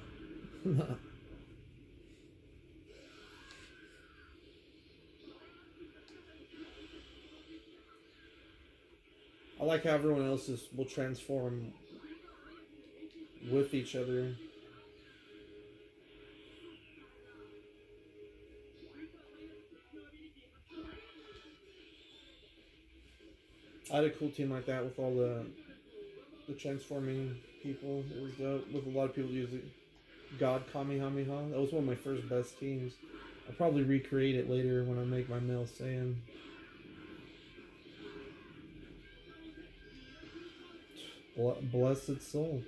I like how everyone else will transform with each other. I had a cool team like that with all the transforming people. It was dope. With a lot of people using God Kamehameha. That was one of my first best teams. I'll probably recreate it later when I make my Male Saiyan. Blessed soul.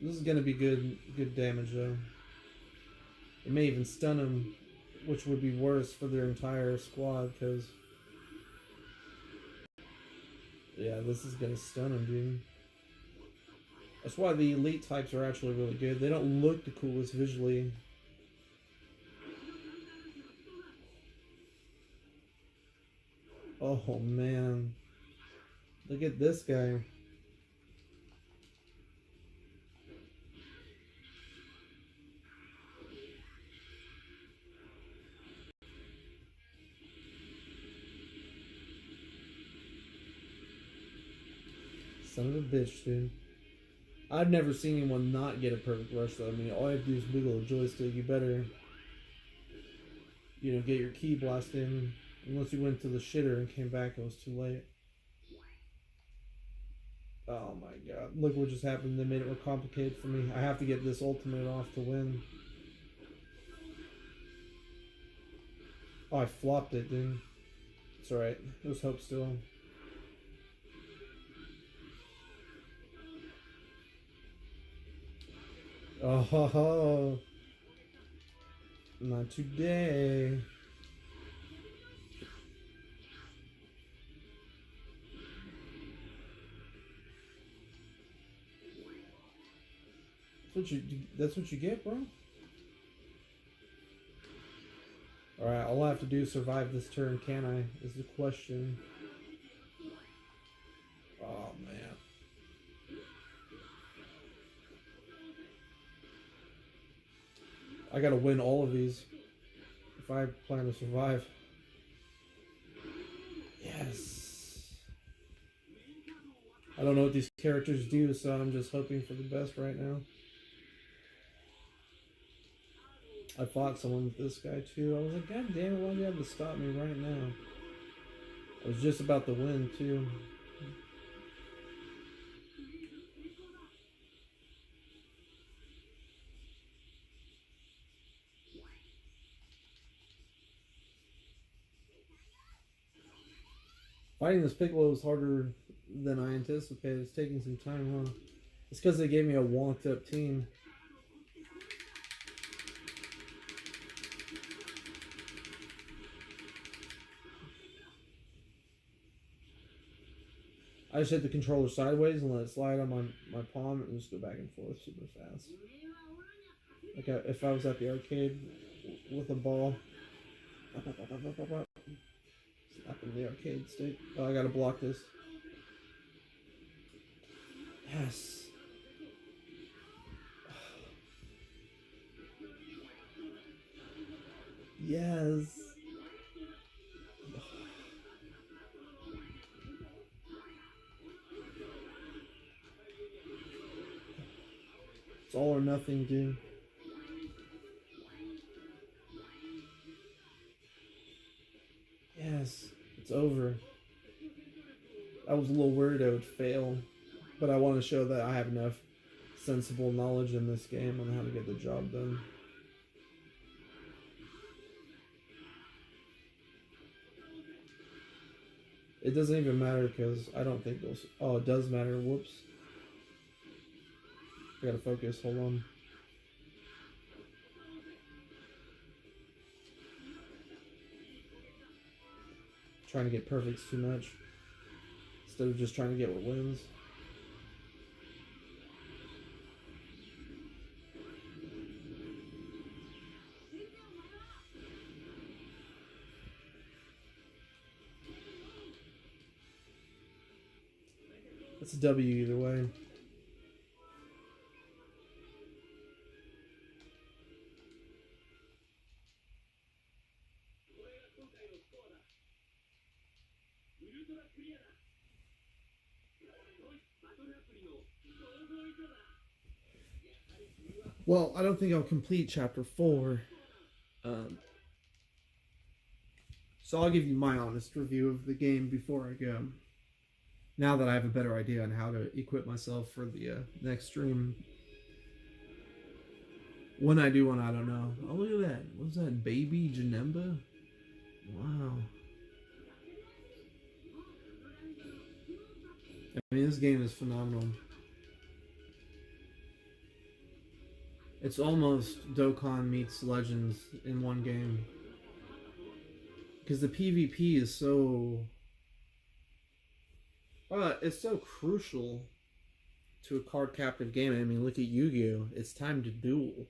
This is gonna be good damage though. It may even stun him, which would be worse for their entire squad, because yeah, this is gonna stun him, dude. That's why the elite types are actually really good. They don't look the coolest visually. Oh man, look at this guy. Son of a bitch, dude. I've never seen anyone not get a perfect rush though. I mean, all you have to do is wiggle a joystick. You better, you know, get your ki blast in. Unless you went to the shitter and came back, it was too late. Oh my god. Look what just happened. They made it more complicated for me. I have to get this ultimate off to win. Oh, I flopped it, dude. It's alright. There's hope still. Oh, ho, ho. Not today. That's what you get, bro. Alright, all I have to do is survive this turn, can I? Is the question. Oh, man. I gotta win all of these if I plan to survive. Yes. I don't know what these characters do, so I'm just hoping for the best right now. I fought someone with this guy too. I was like, God damn it, why do you have to stop me right now? I was just about to win too. Fighting this Piccolo is harder than I anticipated. It's taking some time, huh? It's because they gave me a wonked up team. I just hit the controller sideways and let it slide on my palm and just go back and forth super fast. Like if I was at the arcade with a ball. Slapping the arcade stick. Oh, I gotta block this. Yes. Yes. It's all or nothing, dude. Yes, it's over. I was a little worried I would fail, but I want to show that I have enough sensible knowledge in this game on how to get the job done. It doesn't even matter because I don't think those... Oh, it does matter. Whoops. I gotta focus. Hold on. Trying to get perfects too much instead of just trying to get what wins. It's a W either way. Well, I don't think I'll complete chapter 4. So I'll give you my honest review of the game before I go. Now that I have a better idea on how to equip myself for the next stream. When I do one, I don't know. Oh, look at that. What's that? Baby Janemba? Wow. I mean, this game is phenomenal. It's almost Dokkan meets Legends in one game. Because the PvP is so... it's so crucial to a card captive game. I mean, look at Yu-Gi-Oh! It's time to duel.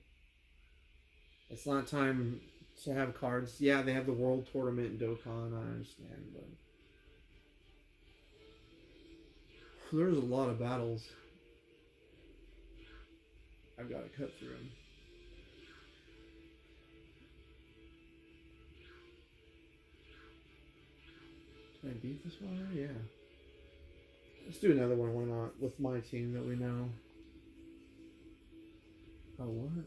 It's not time to have cards. Yeah, they have the World Tournament in Dokkan, I understand, but... There's a lot of battles I've got to cut through them. Did I beat this one already? Yeah. Let's do another one, why not? With my team that we know. Oh, what?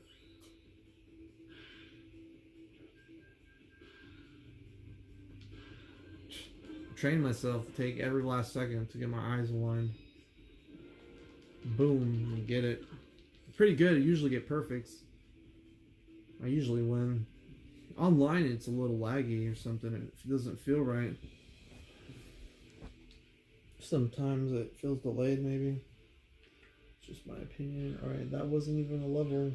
Train myself to take every last second to get my eyes aligned. Boom, get it. Pretty good. I usually get perfects. I usually win. Online, it's a little laggy or something. It doesn't feel right. Sometimes it feels delayed, maybe. It's just my opinion. Alright, that wasn't even a level.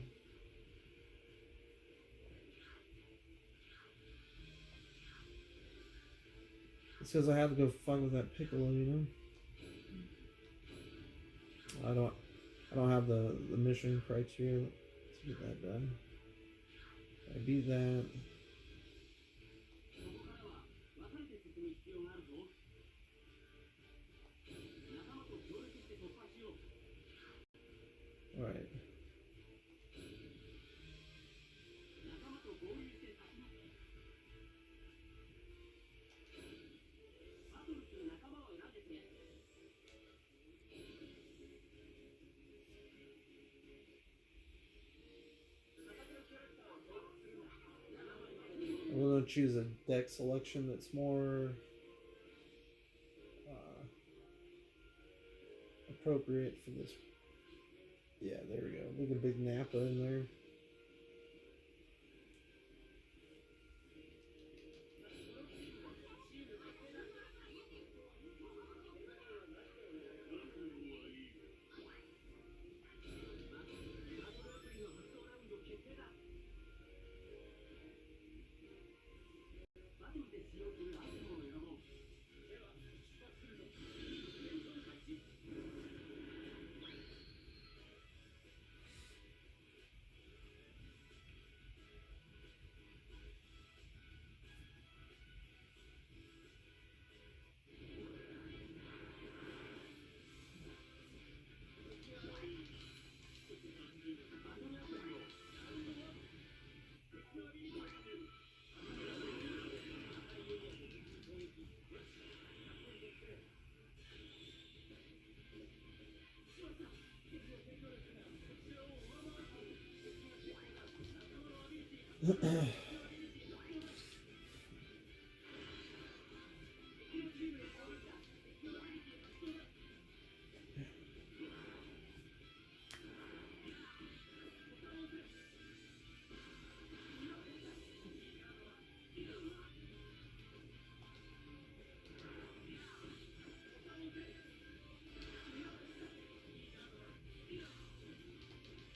It's because I had to go fuck with that Piccolo, you know? I don't have the mission criteria to get that done. I beat that. Alright. I'm going to choose a deck selection that's more appropriate for this. Yeah, there we go. Look at big Nappa in there.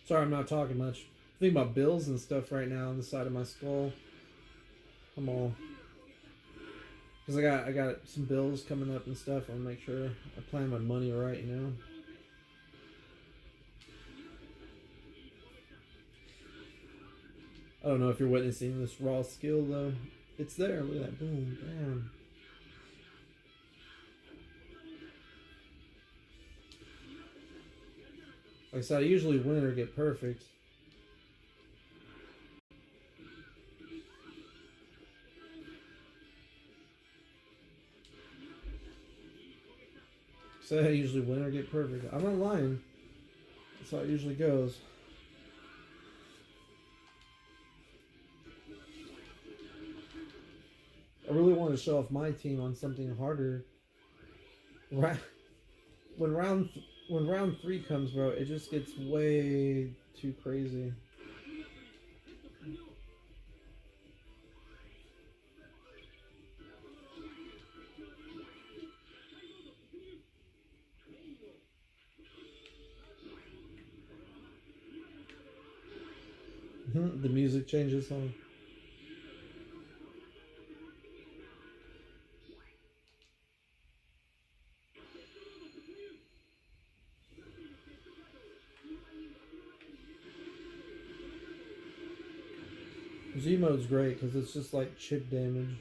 Sorry, I'm not talking much. Think about bills and stuff right now on the side of my skull. I'm all, because I got some bills coming up and stuff. I'll make sure I plan my money right, you know. I don't know if you're witnessing this raw skill though. It's there. Look at that. Boom. Bam. Like I said, I usually win or get perfect. So I usually win or get perfect. I'm not lying. That's how it usually goes. I really want to show off my team on something harder. When round 3 comes, bro, it just gets way too crazy. The music changes, huh? Z mode's great because it's just like chip damage.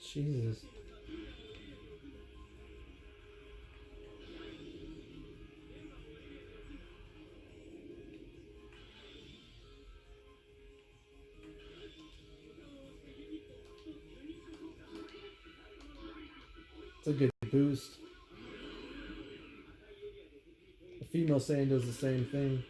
Jesus. It's a good boost. The female Saiyan does the same thing.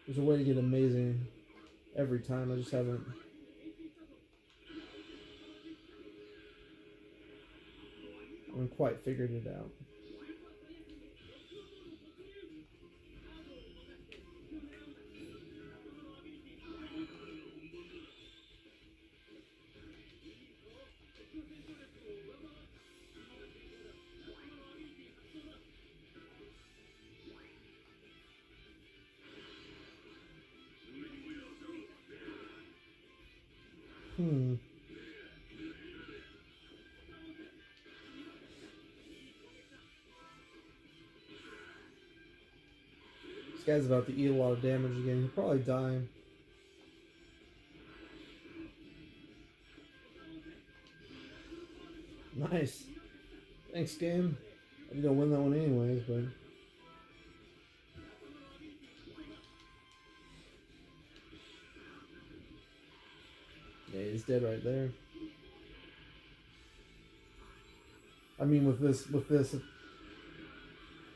There's a way to get amazing every time. I just haven't quite figured it out. This guy's about to eat a lot of damage again. He'll probably die. Nice. Thanks, game. I'm gonna win that one anyways, but yeah, he's dead right there. I mean, with this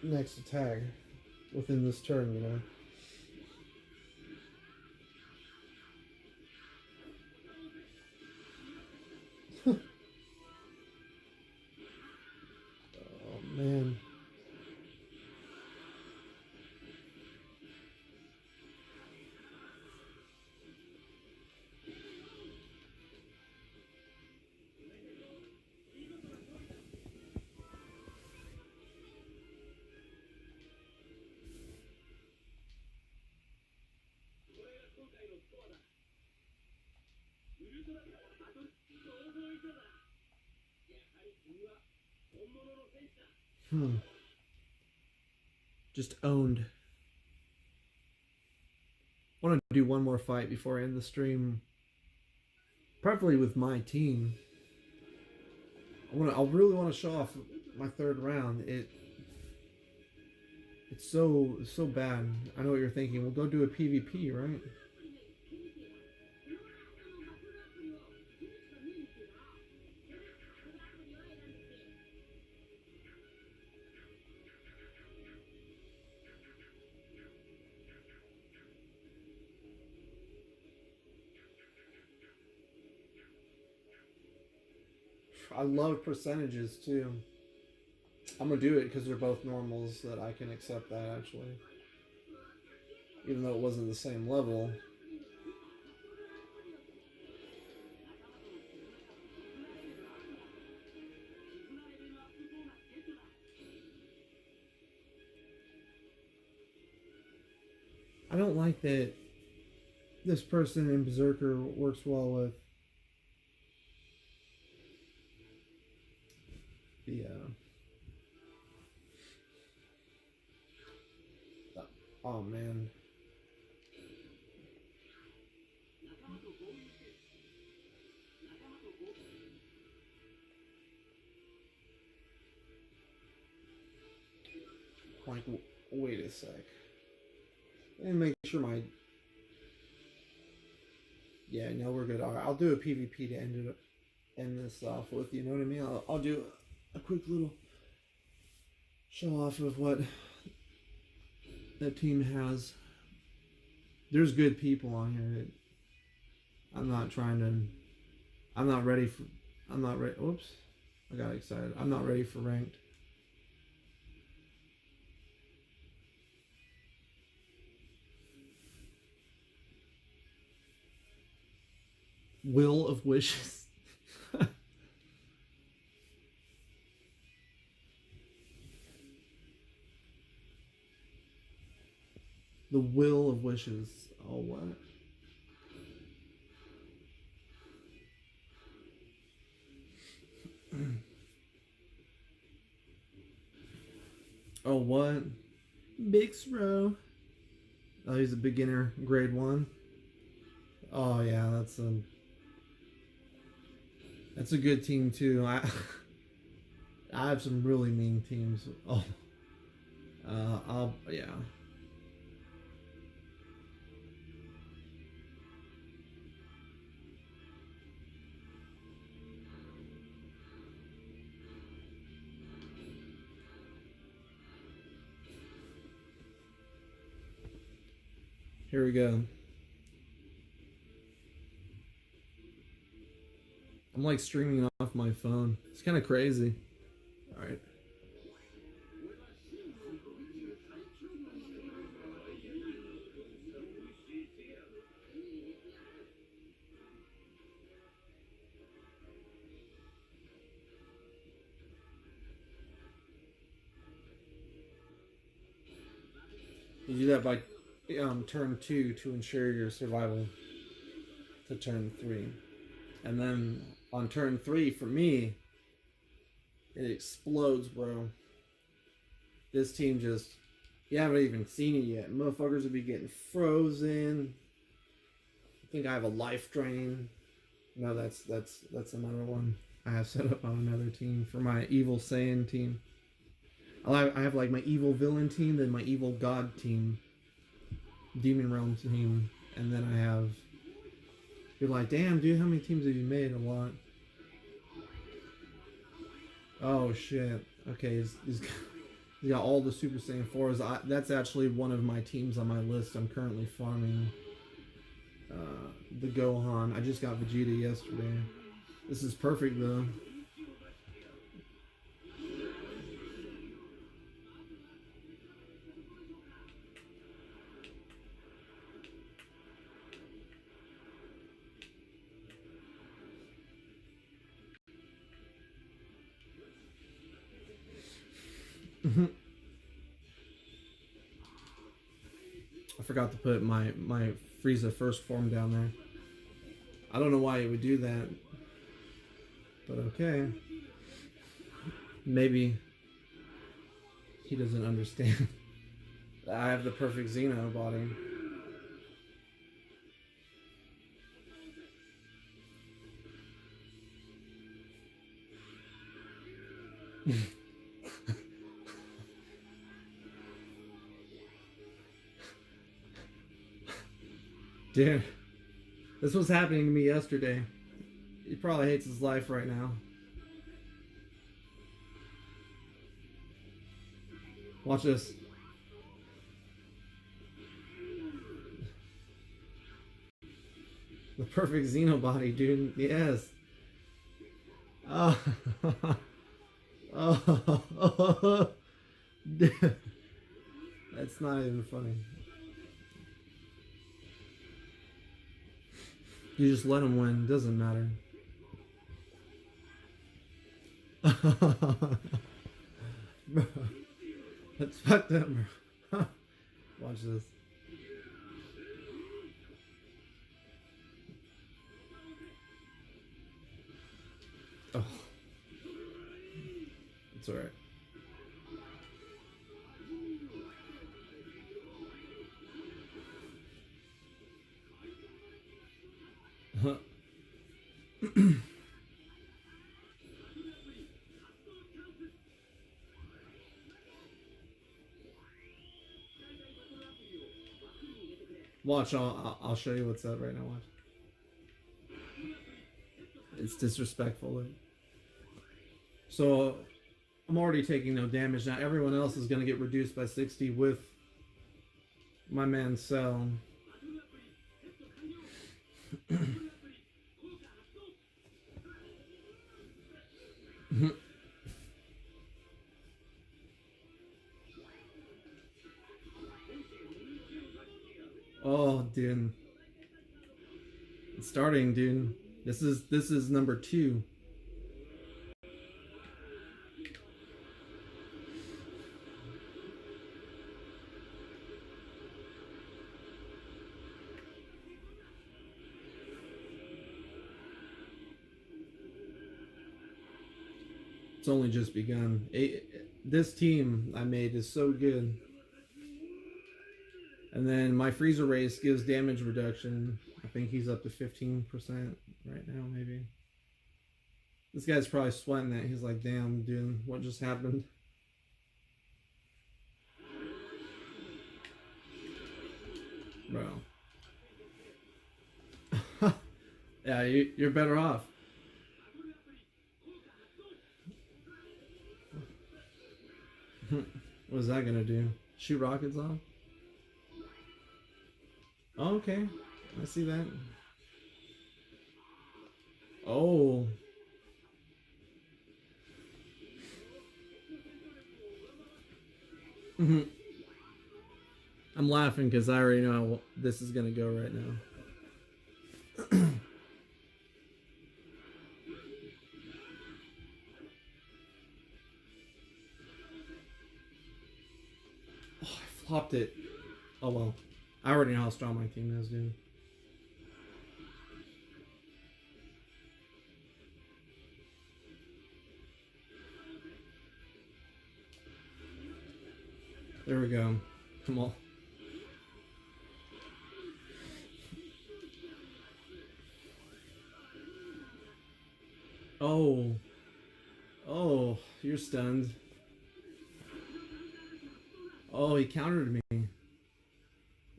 next attack within this turn, you know. Oh man. Just owned. I want to do one more fight before I end the stream. Preferably with my team. I really want to show off my third round. It's so bad. I know what you're thinking. We'll go do a PvP, right? I love percentages too. I'm gonna do it because they're both normals that I can accept that actually. Even though it wasn't the same level. I don't like that this person in Berserker works well with the oh man. Like, wait a sec. And make sure my... Yeah, no, we're good. Alright, I'll do a PvP to end this off with, you know what I mean? I'll do a quick little show off of what that team has. There's good people on here. I'm not ready. Whoops. I got excited. I'm not ready for ranked. Will of Wishes. The Will of Wishes. Oh, what? Oh, what? Big Sro. Oh, he's a beginner, grade 1. Oh, yeah, that's a good team too. I have some really mean teams. Oh, yeah. Here we go. I'm like streaming off my phone. It's kind of crazy. All right. You do that by turn 2 to ensure your survival to turn 3. And then on turn 3, for me, it explodes, bro. This team just, you haven't even seen it yet. Motherfuckers will be getting frozen. I think I have a life drain. No, that's another one I have set up on another team for my evil Saiyan team. I have like my evil villain team, then my evil god team, Demon Realm team, and then I have... You're like, damn, dude, how many teams have you made? A lot. Oh, shit. Okay, he's got all the Super Saiyan 4s. That's actually one of my teams on my list. I'm currently farming the Gohan. I just got Vegeta yesterday. This is perfect, though. I forgot to put my Frieza first form down there. I don't know why it would do that, but okay. Maybe He doesn't understand. I have the perfect Xeno body. Dude, this was happening to me yesterday. He probably hates his life right now. Watch this. The perfect Xenobody, dude. Yes. Oh. Oh. That's not even funny. You just let him win. Doesn't matter. Bro. That's fucked up, bro. Watch this. Oh. It's alright. Huh. Watch, I'll show you what's up right now. Watch. It's disrespectful. So I'm already taking no damage now. Everyone else is gonna get reduced by 60 with my man Cell. Oh, dude. It's starting, dude. This is number 2. It's only just begun. This team I made is so good. And then my freezer race gives damage reduction. I think he's up to 15% right now, maybe. This guy's probably sweating that. He's like, damn, dude, what just happened? Bro. Yeah, you're better off. What is that gonna do? Shoot rockets off? Oh, okay. I see that. Oh. I'm laughing because I already know how this is gonna go right now. Oh, I flopped it. Oh well. I already know how strong my team is, dude. There we go. Come on. Oh. Oh, you're stunned. Oh, he countered me.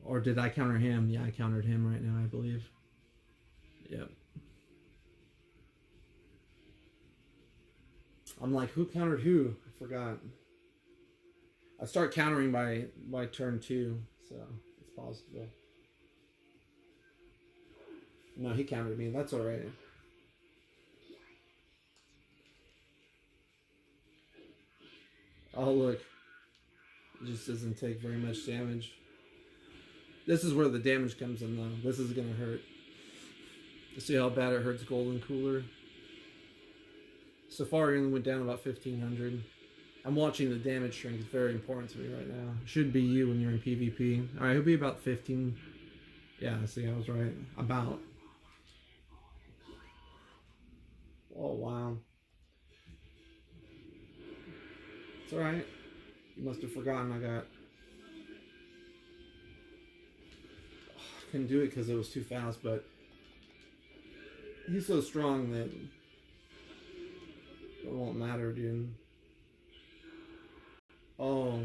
Or did I counter him? Yeah, I countered him right now, I believe. Yep. I'm like, who countered who? I forgot. I start countering by turn 2, so it's possible. No, he countered me. That's alright. Oh, look. It just doesn't take very much damage. This is where the damage comes in, though. This is gonna hurt. See how bad it hurts Golden Cooler? So far, he only went down about 1,500. I'm watching the damage shrink. It's very important to me right now. It should be you when you're in PvP. Alright, he'll be about 15. Yeah, see, I was right. About. Oh, wow. It's alright. You must have forgotten I got. I couldn't do it because it was too fast, but he's so strong that it won't matter, dude. Oh.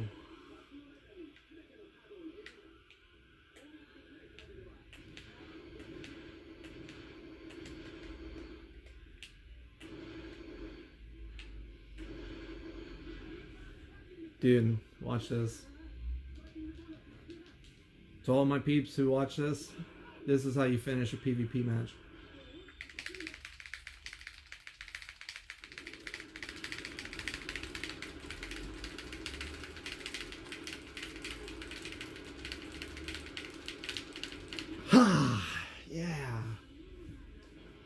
Dude, watch this. To all my peeps who watch this, this is how you finish a PvP match. Yeah.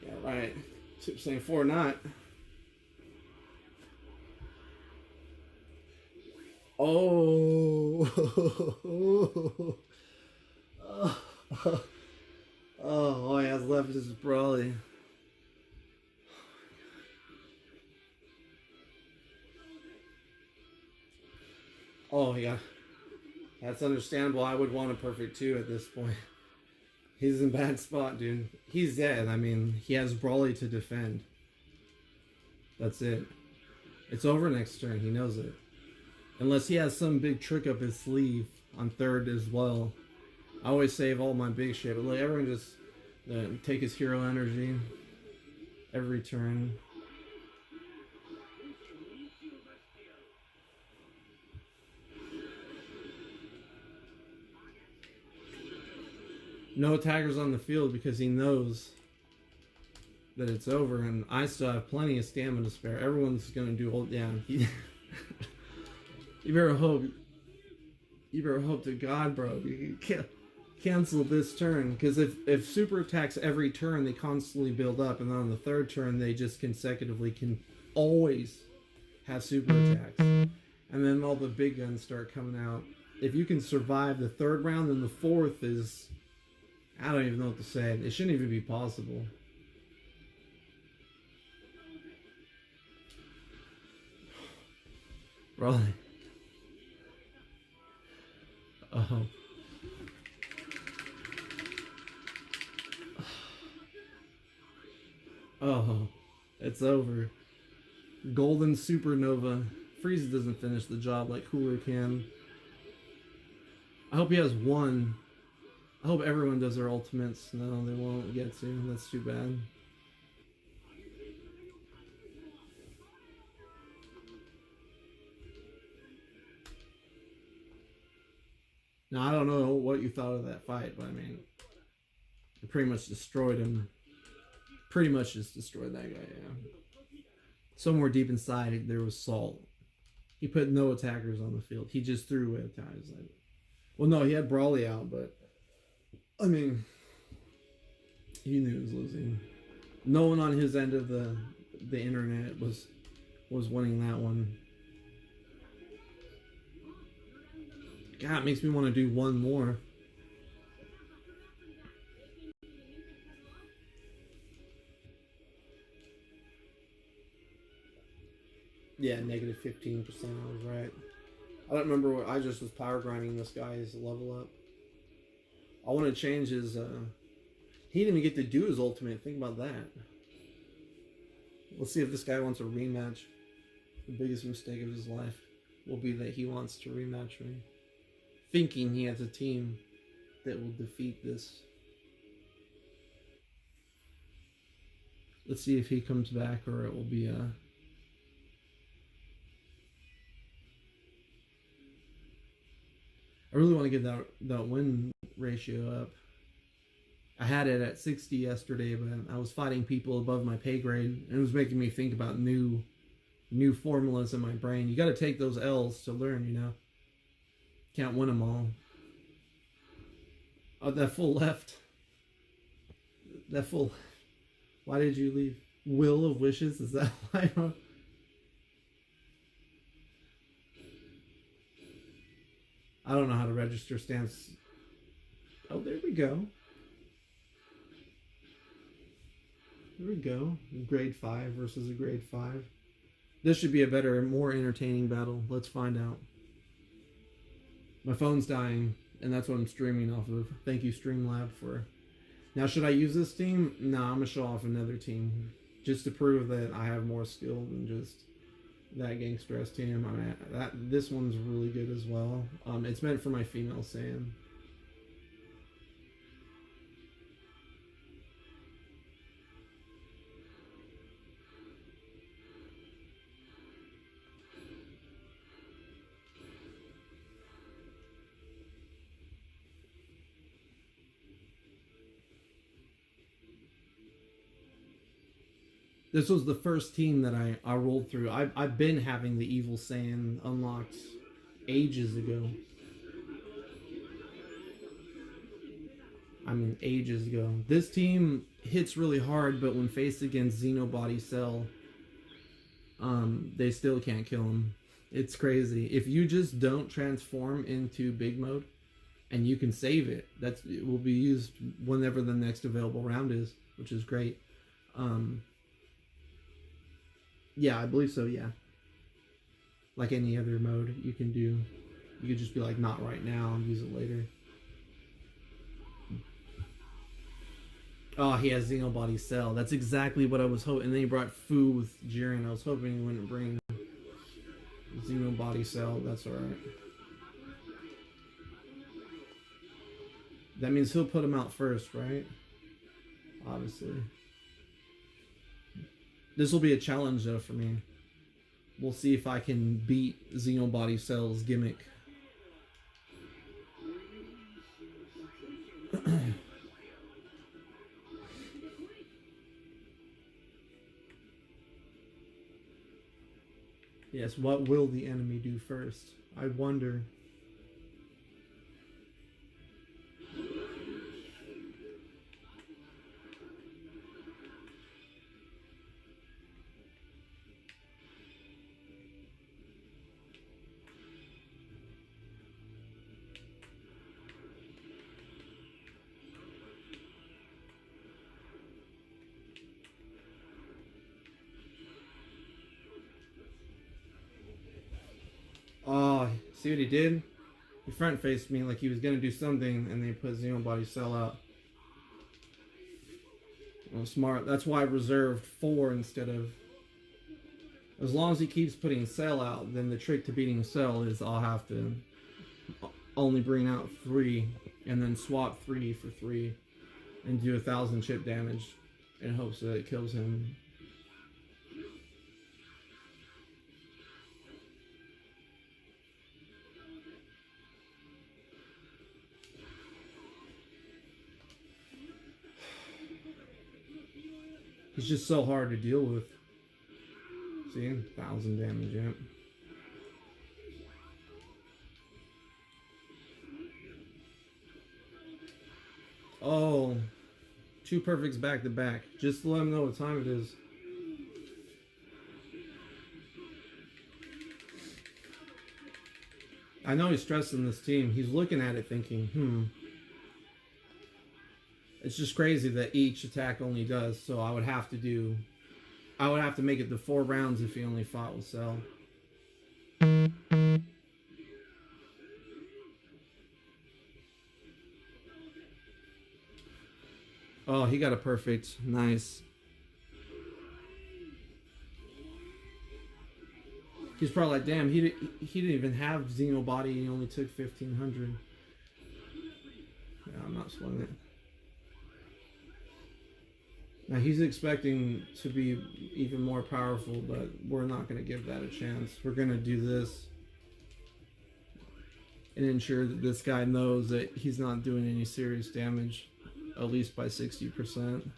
Yeah, right. Super Saiyan 4 not. Oh. All he has left is Broly. Oh, yeah. That's understandable. I would want a perfect 2 at this point. He's in a bad spot, dude. He's dead. I mean, he has Broly to defend. That's it. It's over next turn. He knows it. Unless he has some big trick up his sleeve on third as well. I always save all my big shit. But look, everyone just take his hero energy every turn. No attackers on the field because he knows that it's over, and I still have plenty of stamina to spare. Everyone's gonna do ult down. You better hope. You better hope to God, bro. You can't cancel this turn, because if super attacks every turn, they constantly build up, and then on the third turn they just consecutively can always have super attacks, and then all the big guns start coming out. If you can survive the third round, then the fourth is, I don't even know what to say. It shouldn't even be possible. Really? Oh. Oh, it's over. Golden Supernova. Frieza doesn't finish the job like Cooler can. I hope he has one. I hope everyone does their ultimates. No, they won't get to. That's too bad. Now, I don't know what you thought of that fight, but I mean, it pretty much destroyed him. Pretty much just destroyed that guy, yeah. Somewhere deep inside, there was salt. He put no attackers on the field. He just threw away attackers. Well, no, he had Brawly out, but I mean, he knew he was losing. No one on his end of the internet was winning that one. God, it makes me want to do one more. Yeah, negative 15%. I was right. I don't remember what I just was power grinding this guy's level up. I want to change his. He didn't even get to do his ultimate. Think about that. Let's see if this guy wants a rematch. The biggest mistake of his life will be that he wants to rematch me, thinking he has a team that will defeat this. Let's see if he comes back, or it will be a. I really want to get that win ratio up. I had it at 60 yesterday, but I was fighting people above my pay grade, and it was making me think about new formulas in my brain. You got to take those L's to learn, you know. Can't win them all. Oh, that full left. That full. Why did you leave? Will of Wishes? Is that why? I don't know how to register stamps. Oh, there we go. There we go. Grade 5 versus a grade 5. This should be a better, more entertaining battle. Let's find out. My phone's dying, and that's what I'm streaming off of. Thank you, Streamlab, for. Now, should I use this team? No, I'm gonna show off another team just to prove that I have more skill than just that Gangster S team. I mean, this one's really good as well. It's meant for my female Saiyan. This was the first team that I rolled through. I've been having the Evil Saiyan unlocked ages ago. I mean, ages ago. This team hits really hard, but when faced against Xenobody Cell, they still can't kill him. It's crazy. If you just don't transform into big mode, and you can save it, it will be used whenever the next available round is, which is great. Yeah, I believe so, yeah. Like any other mode you can do. You could just be like, not right now, and use it later. Oh, he has Xenobody Cell. That's exactly what I was hoping. And then he brought Fu with Jiren. I was hoping he wouldn't bring Xenobody Cell. That's alright. That means he'll put him out first, right? Obviously. This will be a challenge, though, for me. We'll see if I can beat Xenobody Cell's gimmick. Yes, what will the enemy do first? I wonder. Oh, see what he did? He front faced me like he was gonna do something, and they put Xenobody Cell out. Well, smart. That's why I reserved 4 instead of. As long as he keeps putting Cell out, then the trick to beating Cell is I'll have to only bring out 3, and then swap 3 for 3, and do 1,000 chip damage in hopes that it kills him. He's just so hard to deal with. See? 1,000 damage, yeah. Oh. 2 perfects back to back. Just to let him know what time it is. I know he's stressing this team. He's looking at it thinking, It's just crazy that each attack only does, so I would have to make it to 4 rounds if he only fought with Cell. Oh, he got a perfect. Nice. He's probably like, damn, he didn't even have Xenobody, he only took 1,500. Yeah, I'm not sweating it. Now he's expecting to be even more powerful, but we're not going to give that a chance. We're going to do this and ensure that this guy knows that he's not doing any serious damage, at least by 60%.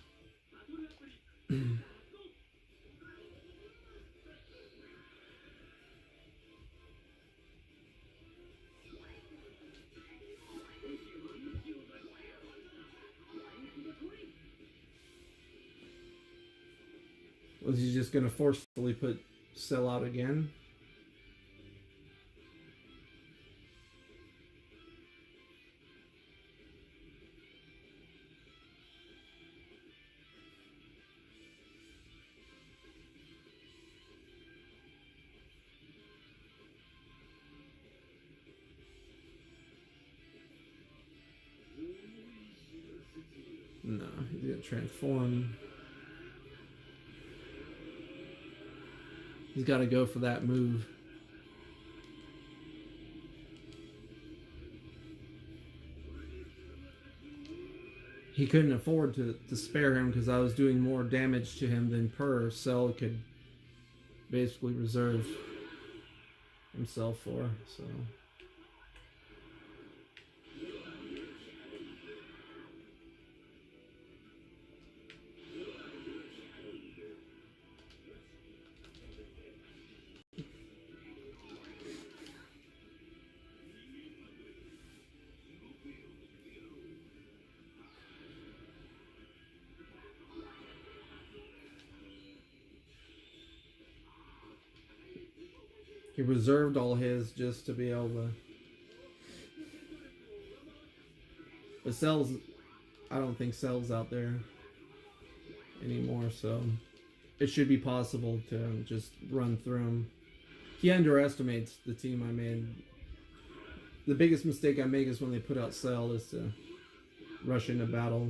Was he just going to forcefully put Cell out again? do a transform. He's got to go for that move. He couldn't afford to spare him because I was doing more damage to him than per Cell could basically reserve himself for, so... He reserved all his just to be able to... But Cell's... I don't think Cell's out there anymore, so... It should be possible to just run through him. He underestimates the team I made. The biggest mistake I make is when they put out Cell is to rush into battle.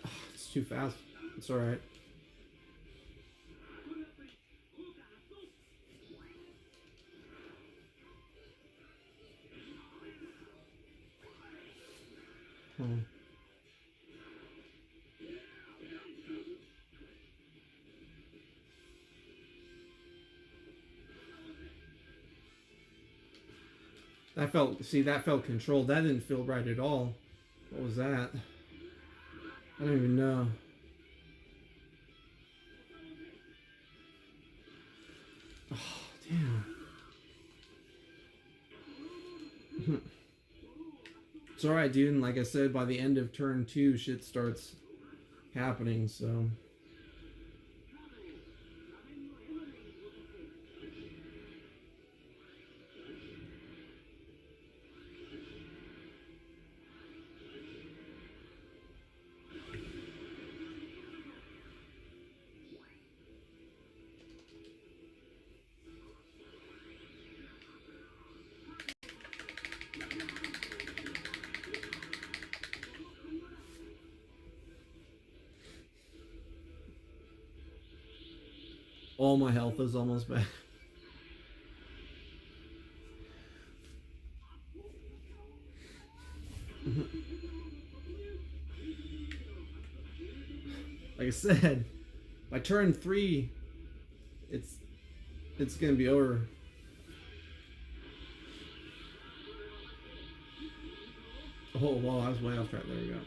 Oh, it's too fast. It's alright. That felt controlled. That didn't feel right at all. What was that? I don't even know. Oh, damn. It's alright, dude. And like I said, by the end of turn 2, shit starts happening, so... All my health is almost back. Like I said, by turn 3, it's gonna be over. Oh wow, I was way off track. There we go.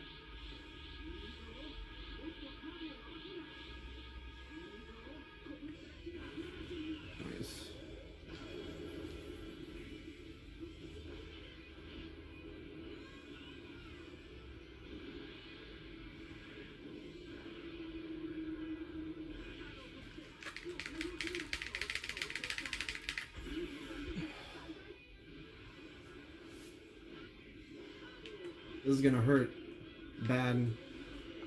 This is gonna hurt bad.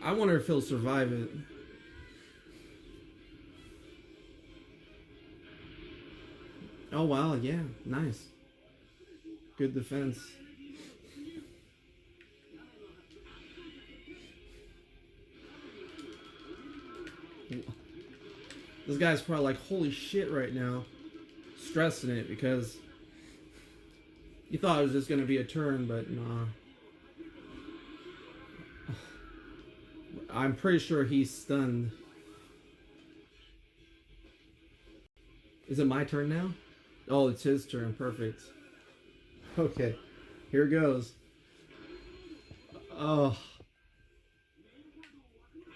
I wonder if he'll survive it. Oh wow, yeah, nice. Good defense. This guy's probably like, holy shit right now. Stressing it because he thought it was just gonna be a turn, but nah. I'm pretty sure he's stunned. Is it my turn now? Oh, it's his turn. Perfect. Okay. Here goes. Oh.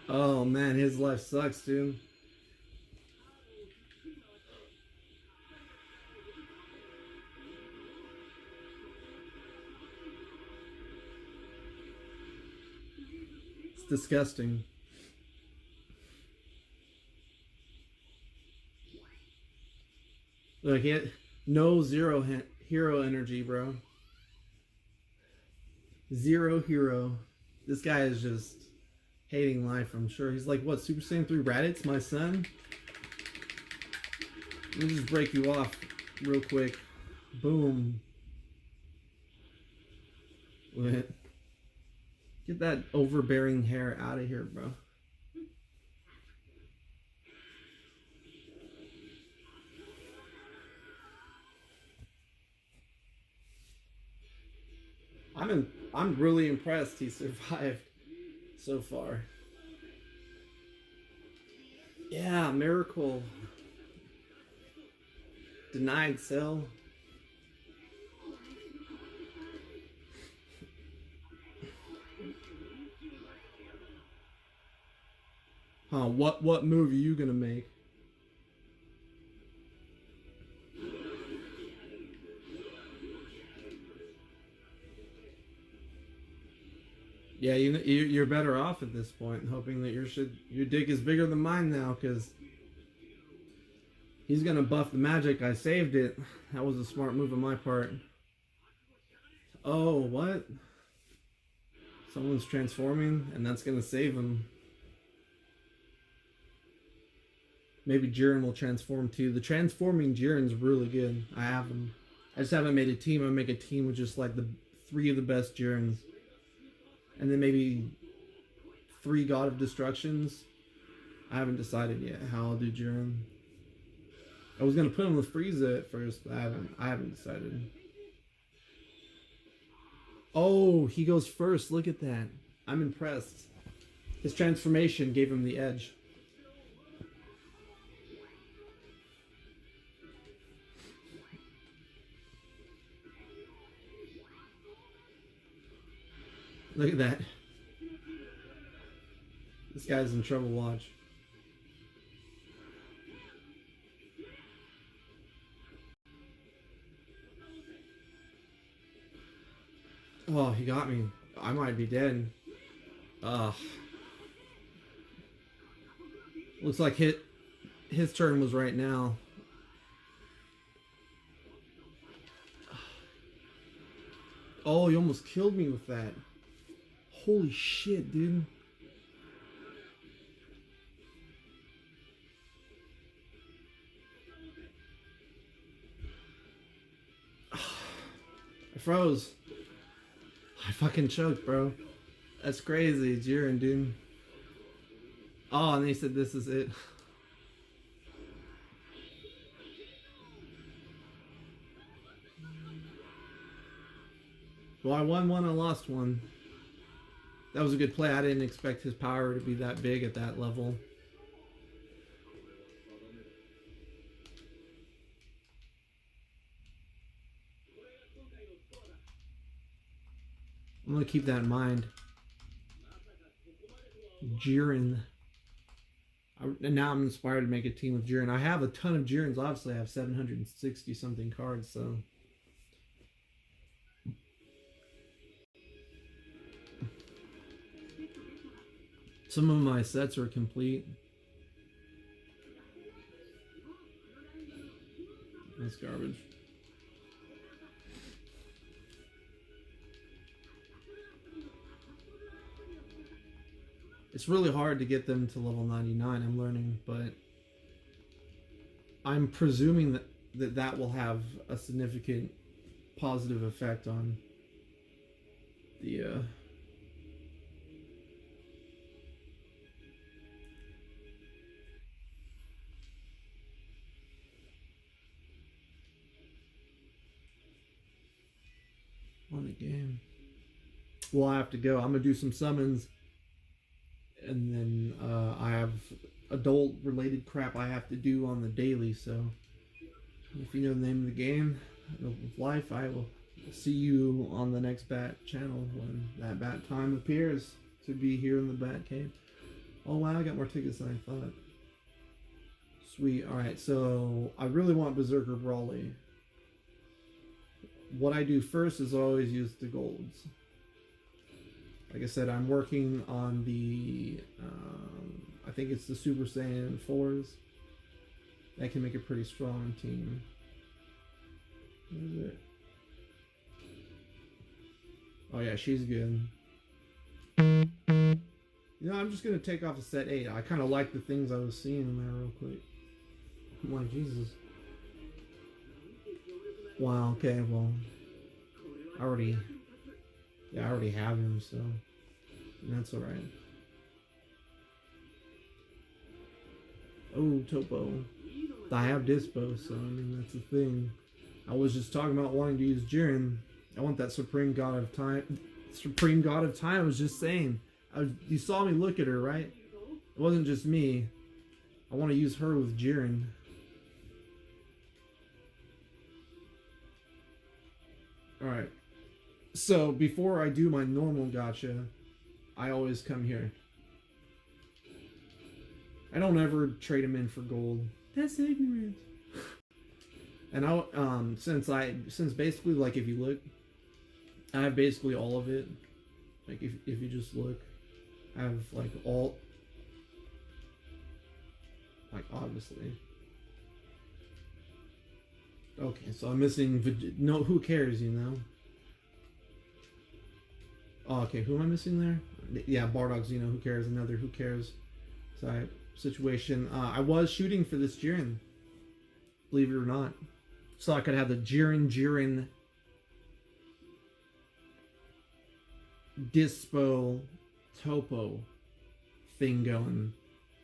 Oh, man. His life sucks, dude. Disgusting. Look, he had no hero energy, bro. Zero hero. This guy is just hating life, I'm sure. He's like, what, Super Saiyan 3 Raditz, my son? Let me just break you off real quick. Boom. Get that overbearing hair out of here, bro. I'm really impressed he survived so far. Yeah, miracle. Denied sell. Huh, what move are you gonna make? Yeah, you're better off at this point, hoping that your dick is bigger than mine now, because he's gonna buff the magic. I saved it. That was a smart move on my part. Oh, what? Someone's transforming, and that's gonna save him. Maybe Jiren will transform too. The transforming Jiren's really good. I have him. I just haven't made a team. I make a team with just like the 3 of the best Jirens. And then maybe 3 God of Destructions. I haven't decided yet how I'll do Jiren. I was gonna put him with Frieza at first, but I haven't decided. Oh, he goes first. Look at that. I'm impressed. His transformation gave him the edge. Look at that. This guy's in trouble, watch. Oh, he got me. I might be dead. Ugh. Looks like his turn was right now. Oh, he almost killed me with that. Holy shit, dude. I froze. I fucking choked, bro. That's crazy. Jiren, dude. Oh, and they said this is it. Well, I won one, I lost one. That was a good play. I didn't expect his power to be that big at that level. I'm gonna keep that in mind. Jiren. And now I'm inspired to make a team with Jiren. I have a ton of Jirens. Obviously, I have 760 something cards, so. Some of my sets are complete. That's garbage. It's really hard to get them to level 99, I'm learning, but I'm presuming that will have a significant positive effect on the on the game. Well, I have to go. I'm gonna do some summons, and then I have adult related crap I have to do on the daily. So if you know the name of the game of life, I will see you on the next bat channel when that bat time appears to be here in the bat cave. Oh wow, I got more tickets than I thought. Sweet. Alright, so I really want Berserker Brawly. What I do first is always use the golds. Like I said, I'm working on the, I think it's the Super Saiyan 4s. That can make a pretty strong team. What is it? Oh yeah, she's good. You know, I'm just going to take off a set 8. I kind of like the things I was seeing in there real quick. My Jesus. Wow, okay, well, I already Yeah, I already have him, so that's alright. Oh, Topo. I have Dispo, so I mean that's the thing. I was just talking about wanting to use Jiren. I want that Supreme God of Time. Supreme God of Time. I was just saying. You saw me look at her, right? It wasn't just me. I want to use her with Jiren. Alright. So, before I do my normal gacha, I always come here. I don't ever trade them in for gold. That's ignorant. And since basically, like, if you look, I have basically all of it. Like, if you just look, I have, like, all, like, obviously. Okay, so I'm missing, no, who cares, you know? Oh, okay, who am I missing there? Yeah, Bardock Xeno, who cares? Another who cares situation. I was shooting for this Jiren, believe it or not. So I could have the Jiren Dispo Topo thing going.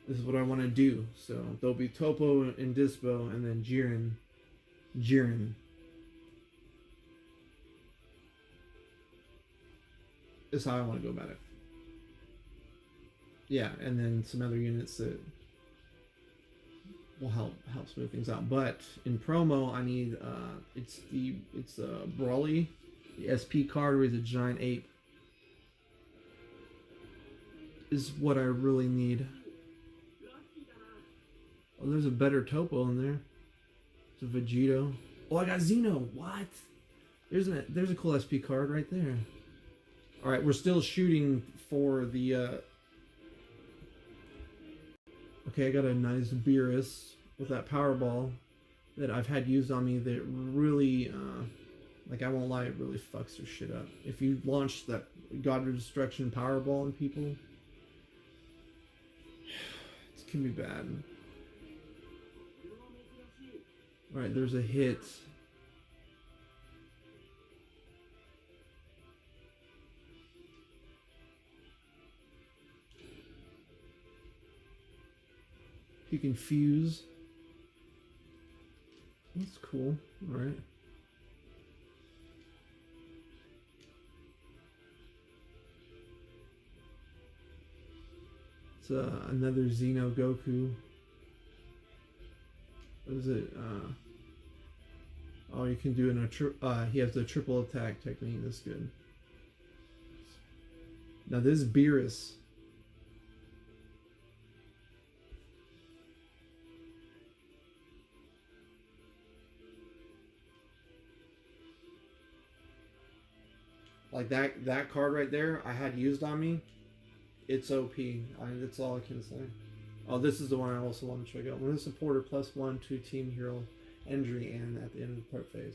This is what I want to do. So there'll be Topo and Dispo, and then Jiren. Is how I want to go about it. Yeah, and then some other units that will help smooth things out. But in promo, I need it's Brawly, the SP card where he's a giant ape is what I really need. Oh, there's a better Topo in there. It's a Vegito. Oh, I got Xeno. What? There's a cool SP card right there. All right, we're still shooting for the. Okay, I got a nice Beerus with that Powerball that I've had used on me that really, like I won't lie, it really fucks their shit up. If you launch that God of Destruction Powerball on people, it can be bad. Alright, there's a hit. You can fuse. That's cool. Alright. It's another Xeno Goku. What is it? Oh, you can do he has the triple attack technique. That's good. Now this is Beerus. Like that card right there, I had used on me. It's OP. That's all I can say. Oh, this is the one I also want to check out. When a supporter +1 to Team Hero injury and at the end of the part phase.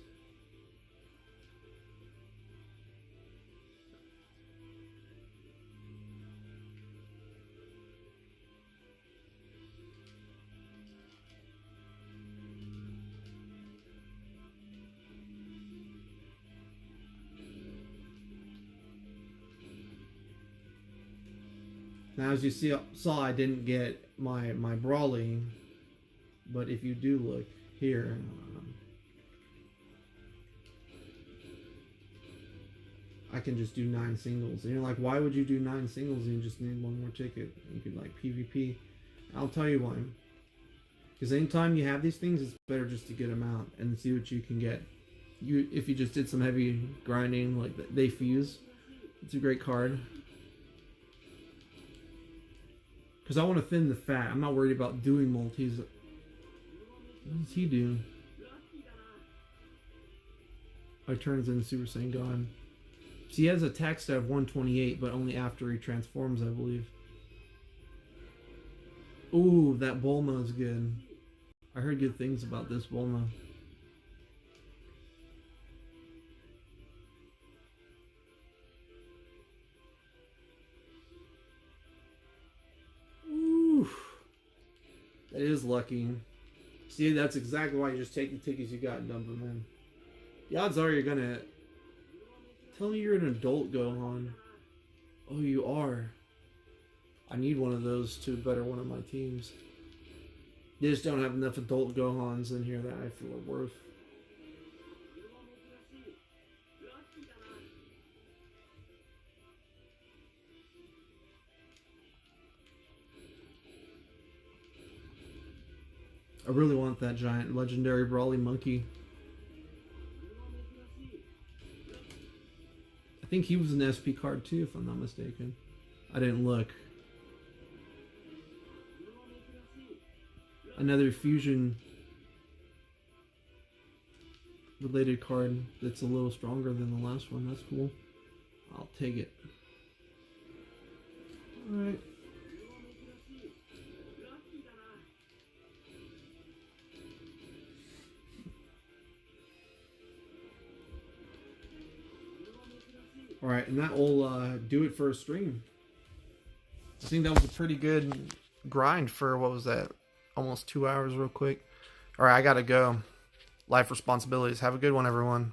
Now, as you saw, I didn't get my Brawly, but if you do look here, I can just do 9 singles. And you're like, why would you do 9 singles and you just need one more ticket? You could like PvP. I'll tell you why. Because anytime you have these things, it's better just to get them out and see what you can get. If you just did some heavy grinding, like they fuse, it's a great card. Because I want to thin the fat. I'm not worried about doing multis. What does he do? Oh, he turns into Super Saiyan God. So he has attack stat of 128, but only after he transforms, I believe. Ooh, that Bulma is good. I heard good things about this Bulma. That is lucky. See, that's exactly why you just take the tickets you got and dump them in. The odds are you're gonna Tell me you're an adult Gohan. Oh, you are. I need one of those to better one of my teams. They just don't have enough adult Gohans in here that I feel are worth. I really want that giant legendary Brawly Monkey. I think he was an SP card too, if I'm not mistaken. I didn't look. Another fusion related card that's a little stronger than the last one. That's cool. I'll take it. Alright. Alright, and that will do it for a stream. I think that was a pretty good grind for, what was that? Almost 2 hours real quick. Alright, I gotta go. Life responsibilities. Have a good one, everyone.